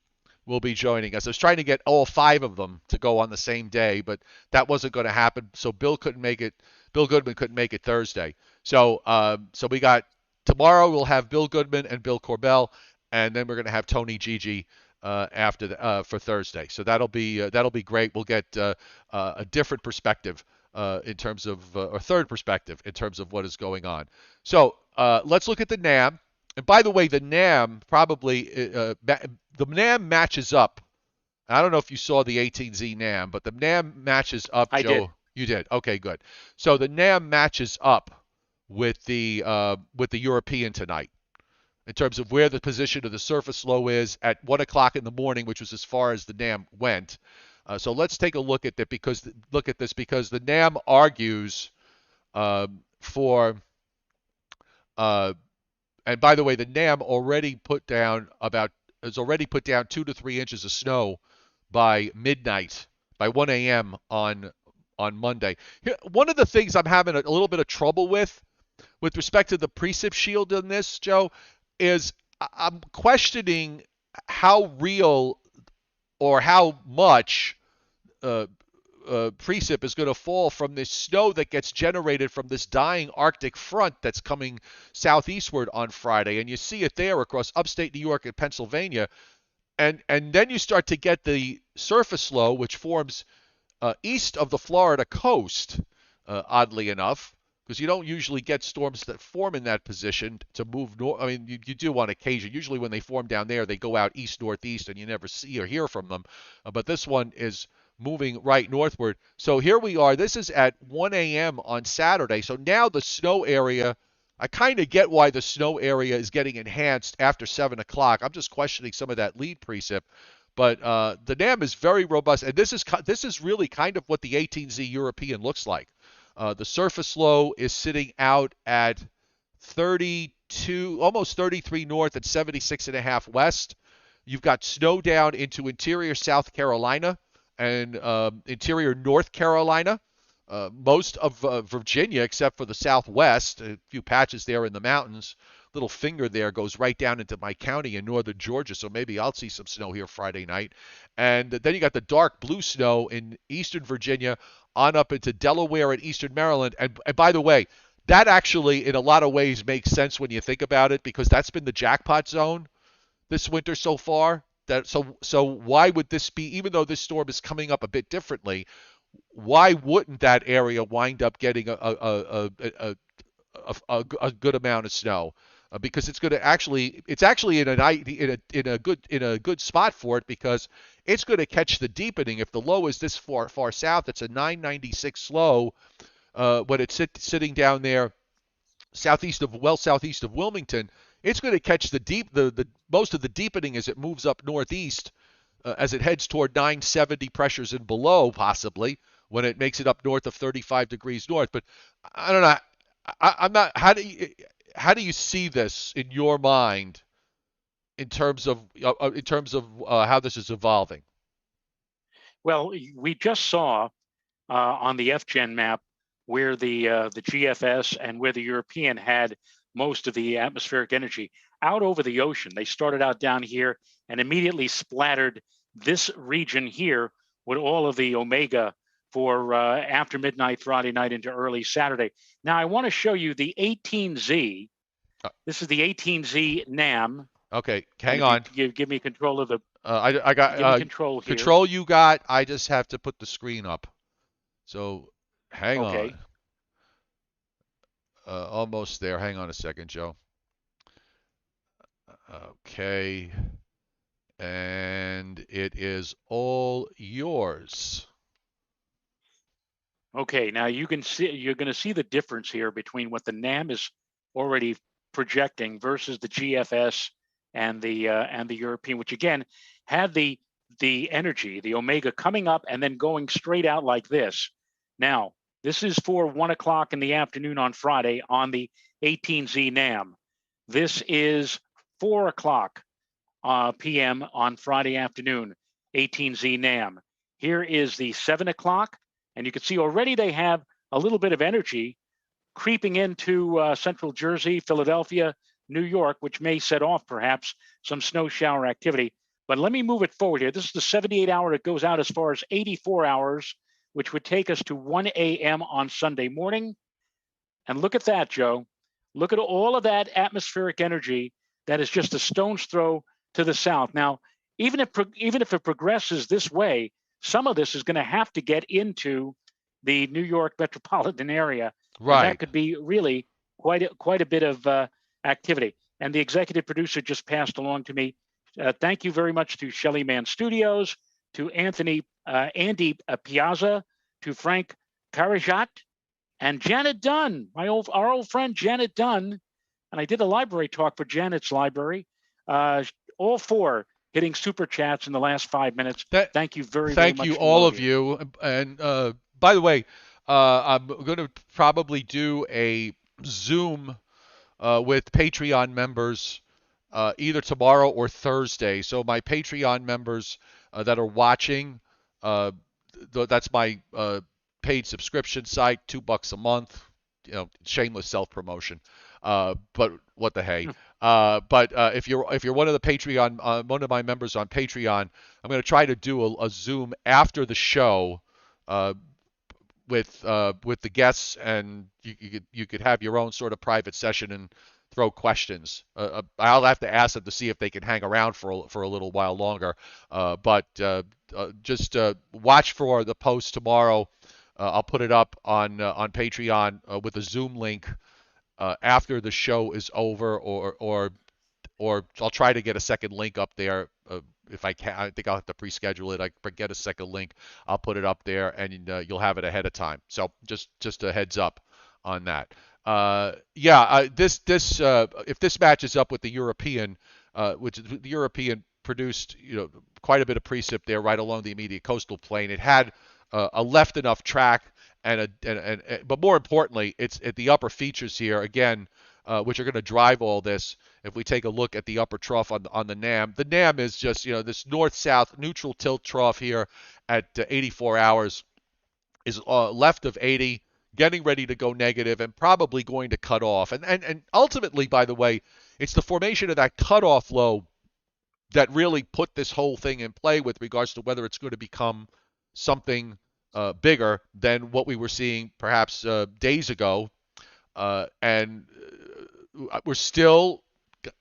will be joining us. I was trying to get all 5 of them to go on the same day, but that wasn't going to happen. So Bill couldn't make it. Bill Goodman couldn't make it Thursday. So we got tomorrow. We'll have Bill Goodman and Bill Corbell, and then we're going to have Tony Gigi for Thursday. So that'll be great. We'll get a different perspective in terms of or third perspective in terms of what is going on. So let's look at the NAM. And by the way, the NAM matches up. I don't know if you saw the 18Z NAM, but the NAM matches up. I Joe, did. you did. Okay, good. So the NAM matches up with the European tonight in terms of where the position of the surface low is at 1 o'clock in the morning, which was as far as the NAM went. So let's take a look at that because the NAM argues for and by the way, the NAM has already put down 2 to 3 inches of snow by midnight, by 1 a.m. on Monday. One of the things I'm having a little bit of trouble with respect to the precip shield in this, Joe, is I'm questioning how real or how much precip is going to fall from this snow that gets generated from this dying Arctic front that's coming southeastward on Friday. And you see it there across upstate New York and Pennsylvania. And then you start to get the surface low, which forms east of the Florida coast, oddly enough, because you don't usually get storms that form in that position to move north. I mean, you do on occasion. Usually when they form down there, they go out east-northeast, and you never see or hear from them. But this one is moving right northward. So here we are. This is at 1 a.m. on Saturday. So now the snow area I kind of get why the snow area is getting enhanced after 7 o'clock. I'm just questioning some of that lead precip. But the NAM is very robust, and this is really kind of what the 18Z European looks like. The surface low is sitting out at 32, almost 33 north and 76.5 west. You've got snow down into interior South Carolina and interior North Carolina. Most of Virginia, except for the southwest, a few patches there in the mountains. Little finger there goes right down into my county in northern Georgia, so maybe I'll see some snow here Friday night. And then you got the dark blue snow in eastern Virginia on up into Delaware and eastern Maryland. And by the way, that actually, in a lot of ways, makes sense when you think about it because that's been the jackpot zone this winter so far. So why would this be? Even though this storm is coming up a bit differently, why wouldn't that area wind up getting a good amount of snow? Because it's actually in a good spot for it because it's going to catch the deepening. If the low is this far south, it's a 996 low when it's sitting down there southeast of Wilmington. It's going to catch the most of the deepening as it moves up northeast as it heads toward 970 pressures and below, possibly when it makes it up north of 35 degrees north. But I don't know. I'm not. How do you see this in your mind in terms of how this is evolving? Well, we just saw on the FGen map where the GFS and where the European had most of the atmospheric energy out over the ocean. They started out down here and immediately splattered this region here with all of the omega for after midnight Friday night into early Saturday. Now I want to show you the 18Z. Uh, This is the 18Z NAM, okay, and hang if you on. give me control of the I got give me control here. control. You got. I just have to put the screen up. So hang on. Okay. Almost there. Hang on a second, Joe. Okay. And it is all yours. Okay, now you can see you're going to see the difference here between what the NAM is already projecting versus the GFS and the European, which again had the energy, the omega coming up and then going straight out like this. Now, this is for 1 o'clock in the afternoon on Friday on the 18Z NAM. This is 4 o'clock p.m. on Friday afternoon, 18Z NAM. Here is the 7 o'clock. And you can see already they have a little bit of energy creeping into central Jersey, Philadelphia, New York, which may set off perhaps some snow shower activity. But let me move it forward here. This is the 78 hour that goes out as far as 84 hours, which would take us to 1 a.m. on Sunday morning. And look at that, Joe. Look at all of that atmospheric energy that is just a stone's throw to the south. Now, even if it progresses this way, some of this is going to have to get into the New York metropolitan area, and that Right. could be really quite a bit of activity. And the executive producer just passed along to me. Thank you very much to Shelly Man Studios, to Andy Piazza, to Frank Karajat, and Janet Dunn, our old friend Janet Dunn. And I did a library talk for Janet's library. All four hitting super chats in the last 5 minutes. That. Thank you very, very Thank you, much to all all of of you. you. And by the way, I'm going to probably do a Zoom with Patreon members either tomorrow or Thursday. So my Patreon members that are watching, uh, that's my paid subscription site, $2 a month. Shameless self promotion. But what the hey. But if you're one of the Patreon, one of my members on Patreon, I'm going to try to do a Zoom after the show uh, with the guests, and you could have your own sort of private session and throw questions. I'll have to ask them to see if they can hang around for a little while longer. But just watch for the post tomorrow. I'll put it up on Patreon with a Zoom link after the show is over, or I'll try to get a second link up there if I can. I think I'll have to pre-schedule it. I can get a second link. I'll put it up there, and you'll have it ahead of time. So just a heads up on that. If this matches up with the European, which the European produced, quite a bit of precip there right along the immediate coastal plain. It had a left enough track but more importantly, it's at the upper features here again, which are going to drive all this. If we take a look at the upper trough on the NAM is just this north-south neutral tilt trough here at 84 hours is left of 80, getting ready to go negative, and probably going to cut off. And ultimately, by the way, it's the formation of that cutoff low that really put this whole thing in play with regards to whether it's going to become something bigger than what we were seeing perhaps days ago. And we're still,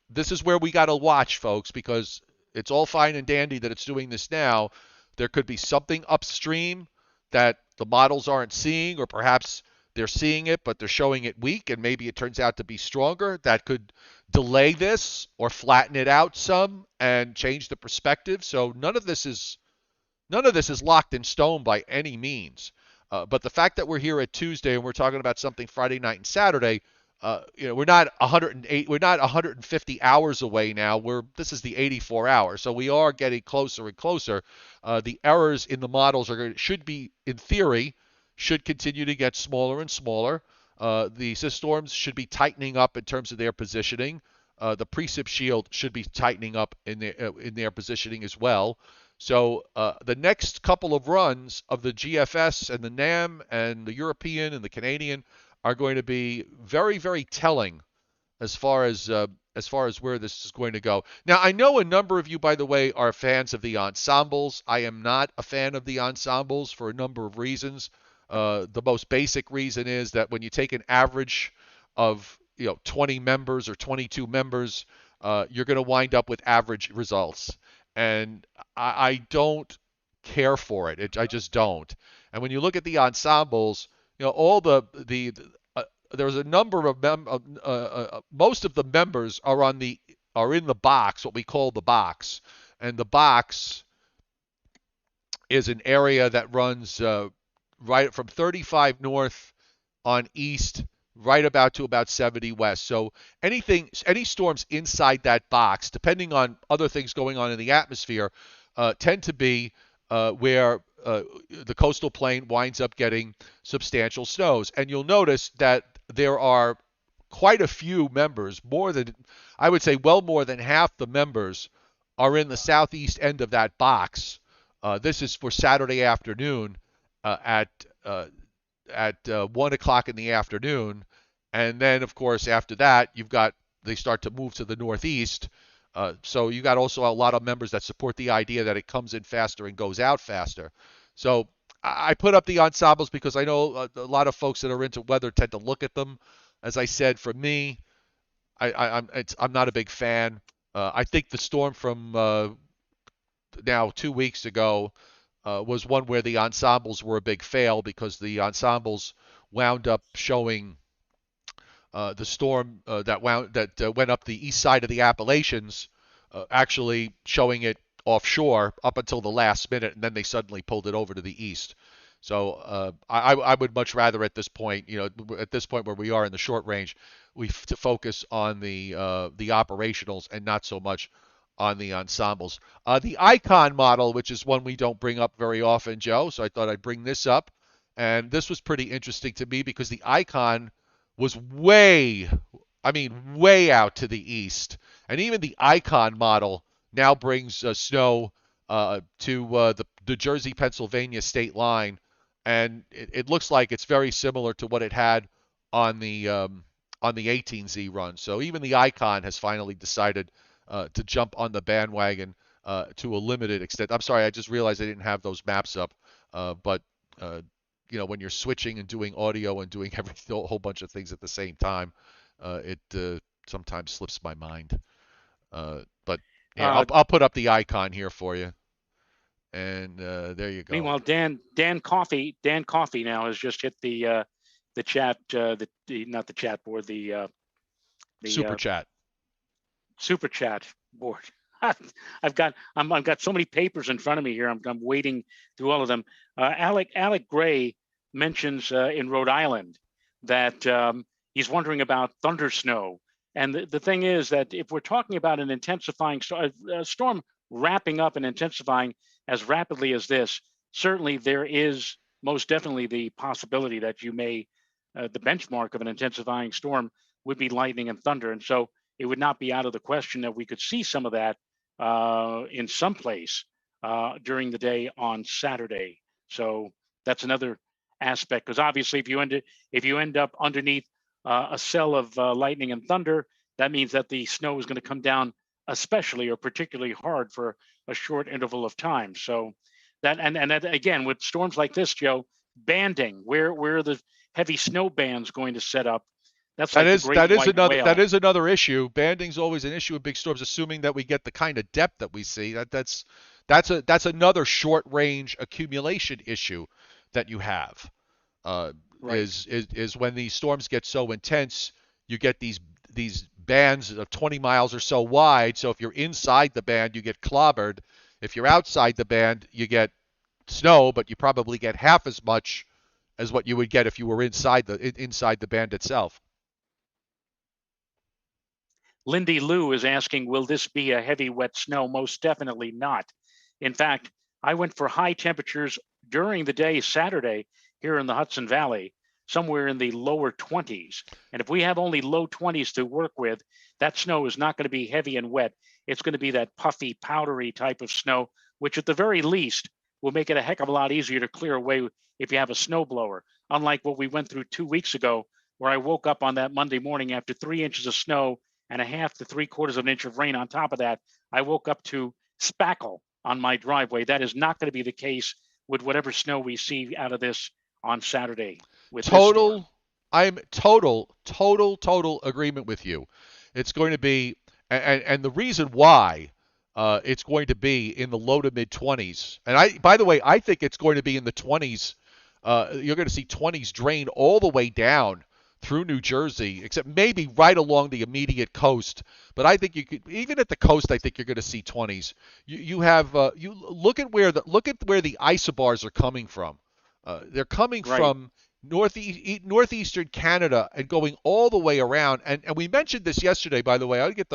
this is where we got to watch, folks, because it's all fine and dandy that it's doing this now. There could be something upstream that the models aren't seeing, or perhaps they're seeing it, but they're showing it weak, and maybe it turns out to be stronger. That could delay this or flatten it out some and change the perspective. So none of this is locked in stone by any means. But the fact that we're here at Tuesday and we're talking about something Friday night and Saturday, we're not 108, we're not 150 hours away now. This is the 84 hours, so we are getting closer and closer. The errors in the models should be, in theory, should continue to get smaller and smaller. The storms should be tightening up in terms of their positioning. The precip shield should be tightening up in their positioning as well. So the next couple of runs of the GFS and the NAM and the European and the Canadian are going to be very, very telling as far as where this is going to go. Now, I know a number of you, by the way, are fans of the ensembles. I am not a fan of the ensembles for a number of reasons. The most basic reason is that when you take an average of 20 members or 22 members, you're going to wind up with average results. And I don't care for it. I just don't. And when you look at the ensembles, all there's a number of most of the members are in the box, what we call the box, and the box is an area that runs right from 35 north on east right to about 70 west. So any storms inside that box, depending on other things going on in the atmosphere, tend to be where the coastal plain winds up getting substantial snows. And you'll notice that there are quite a few members, I would say well more than half the members are in the southeast end of that box. This is for Saturday afternoon at 1 o'clock in the afternoon. And then, of course, after that, they start to move to the northeast. So you got also a lot of members that support the idea that it comes in faster and goes out faster. So I put up the ensembles because I know a lot of folks that are into weather tend to look at them. As I said, for me, I'm not a big fan. I think the storm from now 2 weeks ago was one where the ensembles were a big fail because the ensembles wound up showing the storm that went up the east side of the Appalachians, actually showing it offshore up until the last minute, and then they suddenly pulled it over to the east. So I would much rather at this point, where we are in the short range, to focus on the operationals and not so much on the ensembles. The icon model, which is one we don't bring up very often, Joe, so I thought I'd bring this up. And this was pretty interesting to me because the icon was way out to the east. And even the icon model now brings snow to the Jersey-Pennsylvania state line. And it looks like it's very similar to what it had on the 18Z run. So even the icon has finally decided to jump on the bandwagon to a limited extent. I'm sorry, I just realized I didn't have those maps up. But when you're switching and doing audio and doing everything, a whole bunch of things at the same time, it sometimes slips my mind. But yeah, I'll put up the icon here for you. And there you go. Meanwhile, Dan Coffey now has just hit the chat, not the chat board, the super chat board. I've got so many papers in front of me here. I'm wading through all of them. Alec Gray mentions in Rhode Island that He's wondering about thunder snow. And the thing is that if we're talking about an intensifying a storm wrapping up and intensifying as rapidly as this, certainly there is most definitely the possibility that you may, the benchmark of an intensifying storm would be lightning and thunder. And so it would not be out of the question that we could see some of that in some place during the day on Saturday. So that's another aspect, because obviously if you end up underneath a cell of lightning and thunder, that means that the snow is going to come down especially or particularly hard for a short interval of time. So and that again with storms like this, Joe, banding, where are the heavy snow bands going to set up? That's That like the is great that is white another that whale. is another issue. Banding's always an issue in big storms, assuming that we get the kind of depth that we see. That's another short range accumulation issue that you have. Right. Is when these storms get so intense, you get these bands of 20 miles or so wide. So if you're inside the band, you get clobbered. If you're outside the band, you get snow, but you probably get half as much as what you would get if you were inside the band itself. Lindy Lou is asking, will this be a heavy, wet snow? Most definitely not. In fact, I went for high temperatures during the day Saturday here in the Hudson Valley, somewhere in the lower 20s. And if we have only low 20s to work with, that snow is not going to be heavy and wet. It's going to be that puffy, powdery type of snow, which at the very least will make it a heck of a lot easier to clear away if you have a snowblower. Unlike what we went through 2 weeks ago, where I woke up on that Monday morning after 3 inches of snow and a half to 3/4 of an inch of rain on top of that. I woke up to spackle on my driveway. That is not going to be the case with whatever snow we see out of this on Saturday with this storm. Total, I'm total agreement with you. It's going to be, and the reason why it's going to be in the low to mid 20s. And by the way, I think it's going to be in the 20s. You're going to see 20s drain all the way down through New Jersey, except maybe right along the immediate coast. But I think you could, even at the coast, I think you're going to see 20s. You have you look at where the isobars are coming from. They're coming Right. from northeastern Canada and going all the way around. And we mentioned this yesterday, by the way. I'll get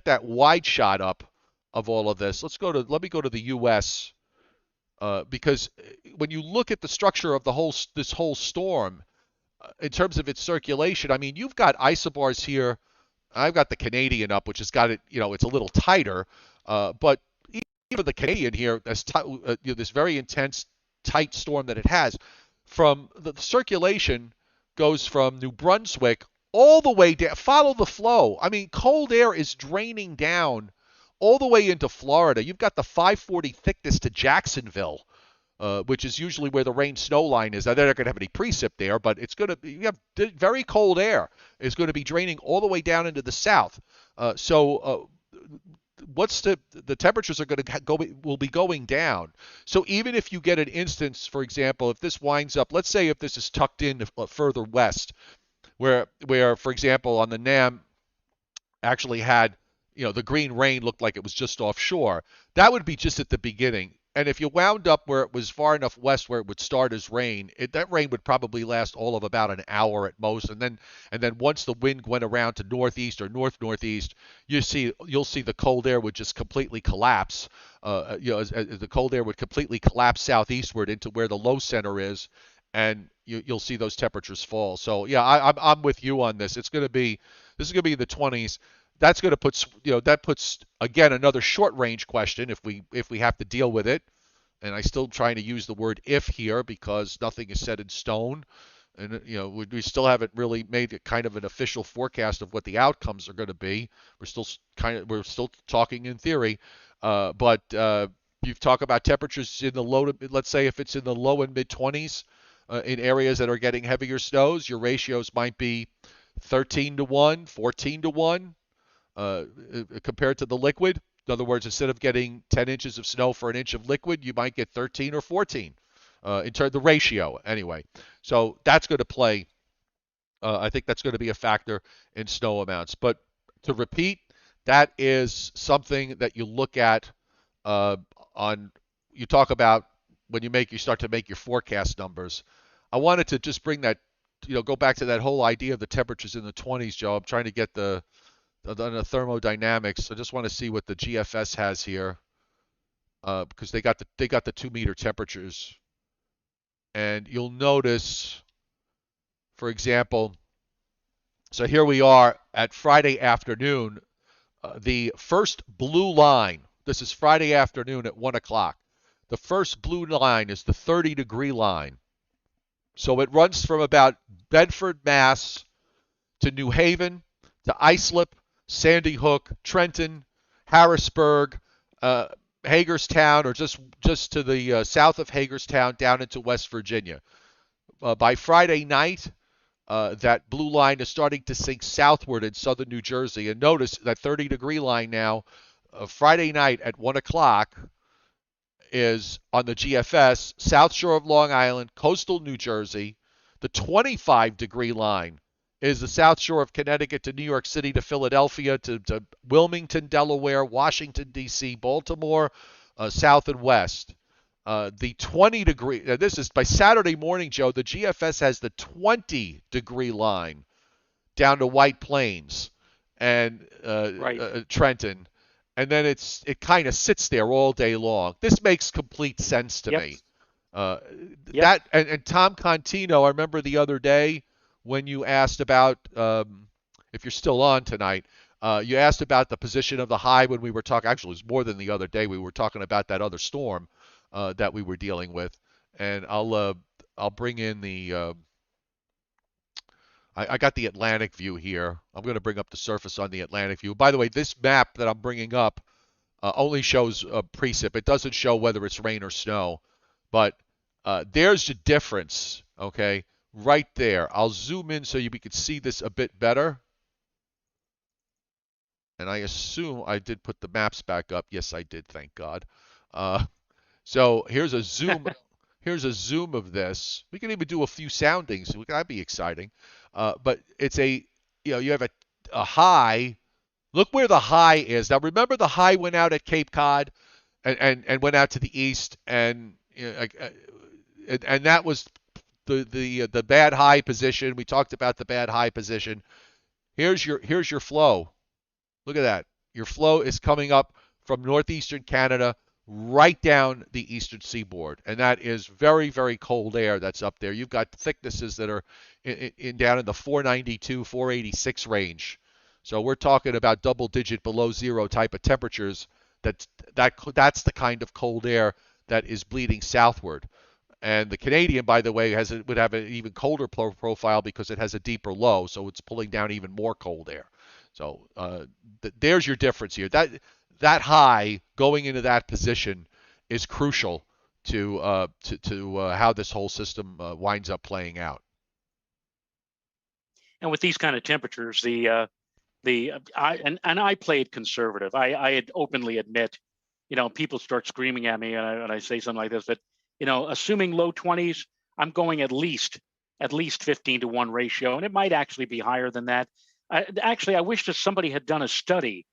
that wide shot up of all of this. Let me go to the U.S. Because when you look at the structure of this whole storm, in terms of its circulation, I mean, you've got isobars here. I've got the Canadian up, which has got it. It's a little tighter, but even the Canadian here, this very intense, tight storm that it has, from the circulation goes from New Brunswick all the way down. Follow the flow. I mean, cold air is draining down all the way into Florida. You've got the 540 thickness to Jacksonville, which is usually where the rain snow line is. Now, they're not going to have any precip there, but you have very cold air is going to be draining all the way down into the south. So what's the temperatures are going to will be going down. So even if you get an instance, for example, if this winds up, let's say if this is tucked in further west, where for example on the Nam actually had, the green rain looked like it was just offshore. That would be just at the beginning. And if you wound up where it was far enough west where it would start as rain, that rain would probably last all of about an hour at most. And then once the wind went around to northeast or northeast, you'll see the cold air would just completely collapse. As the cold air would completely collapse southeastward into where the low center is, and you'll see those temperatures fall. So yeah, I'm with you on this. This is going to be in the 20s. That's going to that puts again another short range question if we have to deal with it. And I still trying to use the word if here because nothing is set in stone, and we still haven't really made it kind of an official forecast of what the outcomes are going to be. We're still talking in theory, but you've talked about temperatures in the let's say if it's in the low and mid 20s in areas that are getting heavier snows, your ratios might be 13 to 1, 14 to 1 compared to the liquid. In other words, instead of getting 10 inches of snow for an inch of liquid, you might get 13 or 14 in terms of the ratio anyway. So that's going to play. I think that's going to be a factor in snow amounts. But to repeat, that is something that you look at you talk about when you start to make your forecast numbers. I wanted to just bring that go back to that whole idea of the temperatures in the 20s, Joe. I'm trying to get the thermodynamics. I just want to see what the GFS has here, because they got the 2 meter temperatures, and you'll notice, for example, so here we are at Friday afternoon. The first blue line. This is Friday afternoon at 1 o'clock. The first blue line is the 30-degree line. So it runs from about Bedford, Mass, to New Haven, to Islip, Sandy Hook, Trenton, Harrisburg, Hagerstown, or just to the south of Hagerstown down into West Virginia. By Friday night, that blue line is starting to sink southward in southern New Jersey. And notice that 30-degree line now, Friday night at 1 o'clock, is on the GFS, South Shore of Long Island, coastal New Jersey. The 25-degree line is the South Shore of Connecticut to New York City to Philadelphia to Wilmington, Delaware, Washington, D.C., Baltimore, south and west. The 20-degree, this is by Saturday morning, Joe, the GFS has the 20-degree line down to White Plains and Right. Trenton. And then it kind of sits there all day long. This makes complete sense to Yep. me. Uh, Yep. that and Tom Contino, I remember the other day when you asked about, if you're still on tonight, you asked about the position of the high when we were talking. Actually, it was more than the other day. We were talking about that other storm that we were dealing with, and I'll bring in the. I got the Atlantic view here. I'm going to bring up the surface on the Atlantic view. By the way, this map that I'm bringing up only shows precip. It doesn't show whether it's rain or snow. But there's the difference, okay, right there. I'll zoom in so you can see this a bit better. And I assume I did put the maps back up. Yes, I did, thank God. So here's a zoom. Here's a zoom of this. We can even do a few soundings. That'd be exciting. But it's you have a high. Look where the high is. Now remember the high went out at Cape Cod and went out to the east, and and that was the bad high position. We talked about the bad high position. Here's your flow. Look at that. Your flow is coming up from northeastern Canada right down the eastern seaboard, and that is very, very cold air that's up there. You've got thicknesses that are down in the 492, 486 range. So we're talking about double-digit below zero type of temperatures. That's the kind of cold air that is bleeding southward. And the Canadian, by the way, would have an even colder profile because it has a deeper low, so it's pulling down even more cold air. So there's your difference here. That high going into that position is crucial to how this whole system winds up playing out. And with these kind of temperatures, I played conservative. I openly admit, people start screaming at me and I say something like this, but assuming low 20s, I'm going at least 15-to-1 ratio, and it might actually be higher than that. I wish that somebody had done a study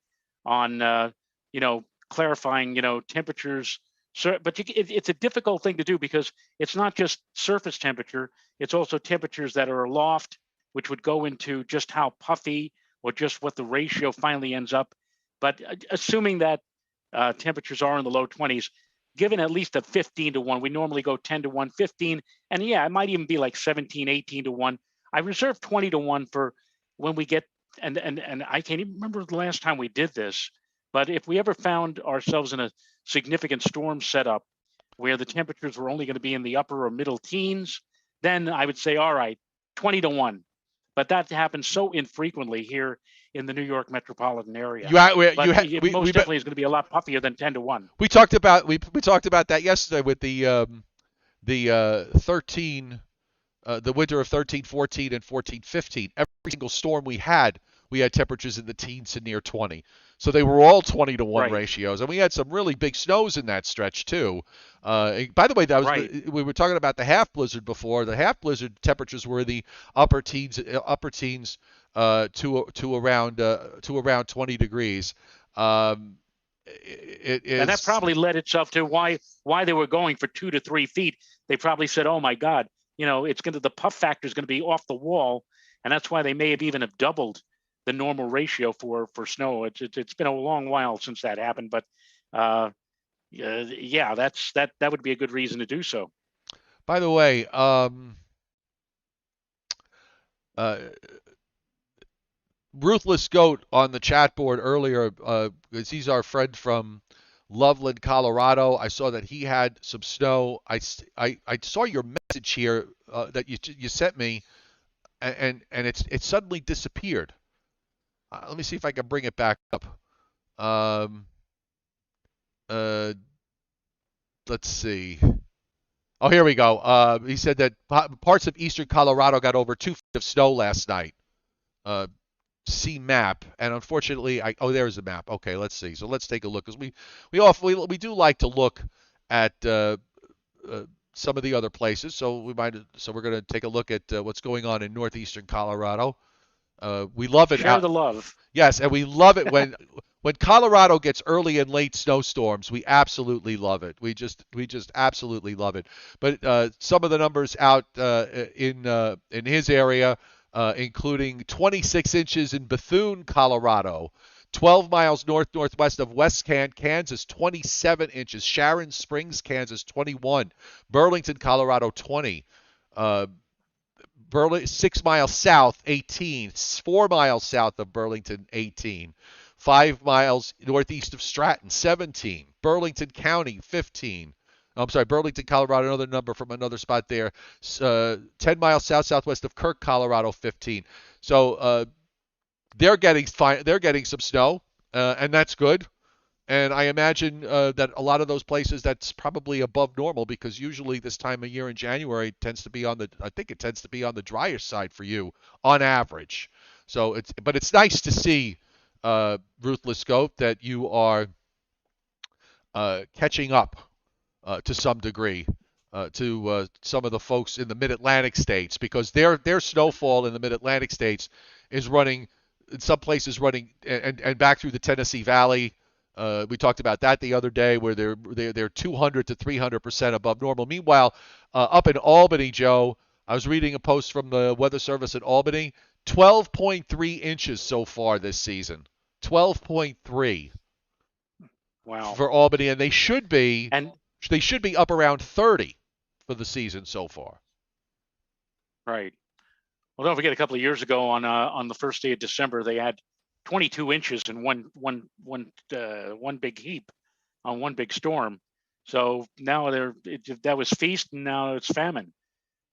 on clarifying temperatures. But it's a difficult thing to do because it's not just surface temperature; it's also temperatures that are aloft, which would go into just how puffy or just what the ratio finally ends up. But assuming that temperatures are in the low 20s, given at least a 15-to-1, we normally go 10-to-1, 15, and yeah, it might even be like 17, 18-to-1. I reserve 20-to-1 for when we get, and I can't even remember the last time we did this, but if we ever found ourselves in a significant storm setup where the temperatures were only going to be in the upper or middle teens, then I would say, all right, 20-to-1. But that happens so infrequently here in the New York metropolitan area. It most definitely is going to be a lot puffier than 10-to-1. We talked about that yesterday with the 13, the winter of 13, 14, and 14, 15. Every single storm we had temperatures in the teens to near 20. So they were all 20-to-1 Right. ratios, and we had some really big snows in that stretch too. By the way, that was Right. we were talking about the half blizzard before. The half blizzard temperatures were the upper teens to around 20 degrees. It is, and that probably led itself to why they were going for 2 to 3 feet. They probably said, "Oh my God, the puff factor is going to be off the wall, and that's why they may have doubled the normal ratio for snow. It's been a long while since that happened, but yeah, that would be a good reason to do so. By the way, uh, Ruthless Goat on the chat board earlier, because he's our friend from Loveland, Colorado. I saw that he had some snow. I saw your message here that you sent me, and it suddenly disappeared. Let me see if I can bring it back up. Um, uh, let's see. Oh, here we go. He said that parts of eastern Colorado got over 2 feet of snow last night. See map, and unfortunately, there's a map. Okay, let's see. So let's take a look, because we do like to look at some of the other places. So we're going to take a look at what's going on in northeastern Colorado. We love it. Share the love. Yes, and we love it when Colorado gets early and late snowstorms. We absolutely love it. We just absolutely love it. But some of the numbers out in his area, including 26 inches in Bethune, Colorado, 12 miles northwest of West Kansas, 27 inches. Sharon Springs, Kansas, 21. Burlington, Colorado, 20. 6 miles south, 18. 4 miles south of Burlington, 18. 5 miles northeast of Stratton, 17. Burlington County, 15. I'm sorry, Burlington, Colorado, another number from another spot there. 10 miles southwest of Kirk, Colorado, 15. So they're getting some snow, and that's good. And I imagine that a lot of those places, that's probably above normal, because usually this time of year in January tends to be on the drier side for you on average. So it's nice to see, Ruthless Goat, that you are catching up to some degree to some of the folks in the Mid-Atlantic states, because their snowfall in the Mid-Atlantic states is running, in some places running, and back through the Tennessee Valley. We talked about that the other day, where they're 200 to 300% above normal. Meanwhile, up in Albany, Joe, I was reading a post from the Weather Service in Albany, 12.3 inches so far this season. 12.3. Wow. For Albany, and they should be and up around 30 for the season so far. Right. Well, don't forget, a couple of years ago on the first day of December, they had 22 inches in one big heap on one big storm. So now that was feast, and now it's famine.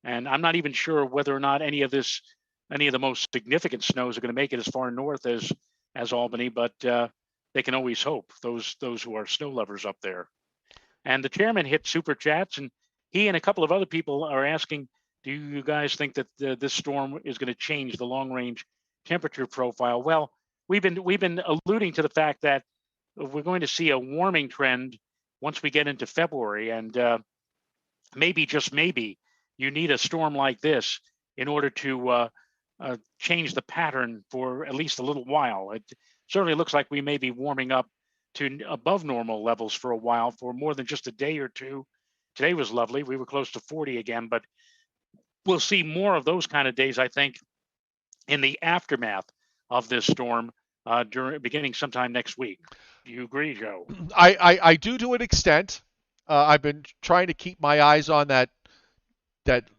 And I'm not even sure whether or not any of the most significant snows are going to make it as far north as Albany, but they can always hope, those who are snow lovers up there. And the chairman hit super chats, and he and a couple of other people are asking, do you guys think that this storm is going to change the long range temperature profile? Well, we've been alluding to the fact that we're going to see a warming trend once we get into February, and maybe, just maybe, you need a storm like this in order to change the pattern for at least a little while. It certainly looks like we may be warming up to above normal levels for a while, for more than just a day or two. Today was lovely. We were close to 40 again, but we'll see more of those kind of days, I think, in the aftermath of this storm, beginning sometime next week. Do you agree, Joe? I do, to an extent. I've been trying to keep my eyes on that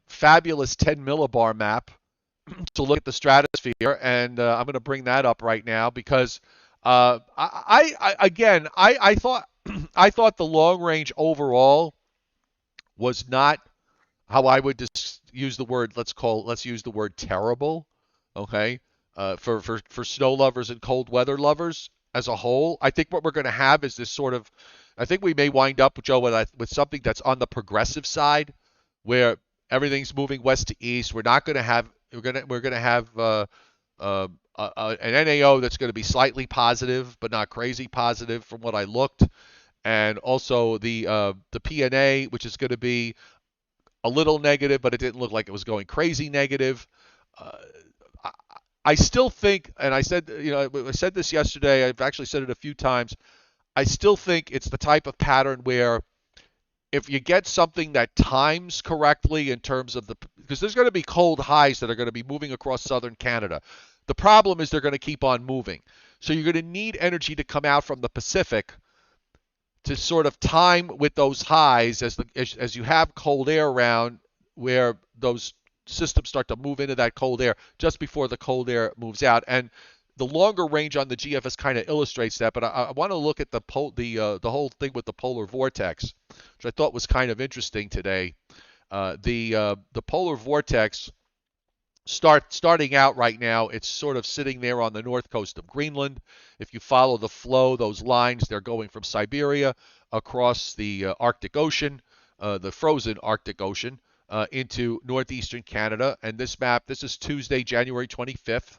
fabulous 10 millibar map to look at the stratosphere, and I'm going to bring that up right now, because I thought the long range overall was not how I would use the word. Let's use the word terrible. Okay, for snow lovers and cold weather lovers as a whole, I think what we're going to have is this sort of. I think we may wind up, Joe, with something that's on the progressive side, where everything's moving west to east. We're not going to have. We're going to have an NAO that's going to be slightly positive, but not crazy positive from what I looked, and also the PNA, which is going to be a little negative, but it didn't look like it was going crazy negative. I still think, and I said this yesterday. I've actually said it a few times. I still think it's the type of pattern where if you get something that times correctly in terms of because there's going to be cold highs that are going to be moving across southern Canada. The problem is they're going to keep on moving. So you're going to need energy to come out from the Pacific to sort of time with those highs as you have cold air around, where those systems start to move into that cold air just before the cold air moves out. And the longer range on the GFS kind of illustrates that. But I want to look at the whole thing with the polar vortex, which I thought was kind of interesting today. The polar vortex starting out right now, it's sort of sitting there on the north coast of Greenland. If you follow the flow, those lines, they're going from Siberia across the Arctic Ocean, the frozen Arctic Ocean, into northeastern Canada. And this map, this is Tuesday, January 25th.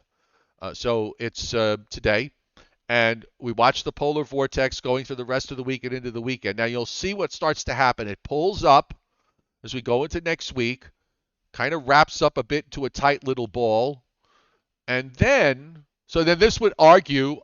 So it's today. And we watch the polar vortex going through the rest of the week and into the weekend. Now you'll see what starts to happen. It pulls up as we go into next week, kind of wraps up a bit to a tight little ball, and then this would argue,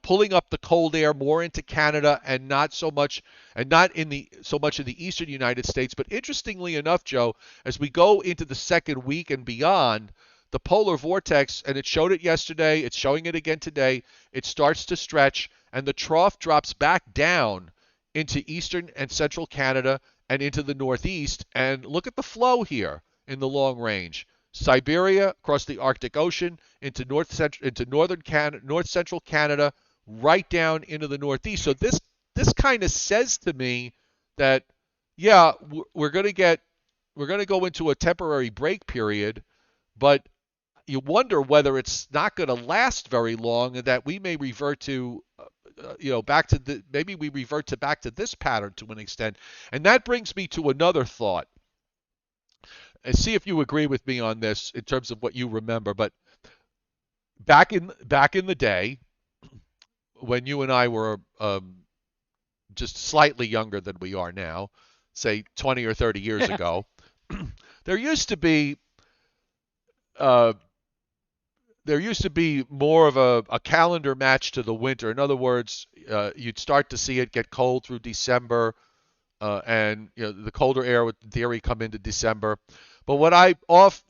pulling up the cold air more into Canada and not so much, and not in the so much in the eastern United States. But interestingly enough, Joe, as we go into the second week and beyond, the polar vortex, and it showed it yesterday, it's showing it again today, it starts to stretch, and the trough drops back down into eastern and central Canada and into the northeast. And look at the flow here in the long range. Siberia, across the Arctic Ocean, into north central Canada, right down into the northeast. So this kind of says to me that, yeah, we're going to go into a temporary break period, but you wonder whether it's not going to last very long, and that we may revert to maybe we revert to back to this pattern to an extent. And that brings me to another thought, and see if you agree with me on this in terms of what you remember. But back in the day, when you and I were just slightly younger than we are now, say 20 or 30 years ago, there used to be more of a calendar match to the winter. In other words, you'd start to see it get cold through December, and the colder air would, in theory, come into December. But what I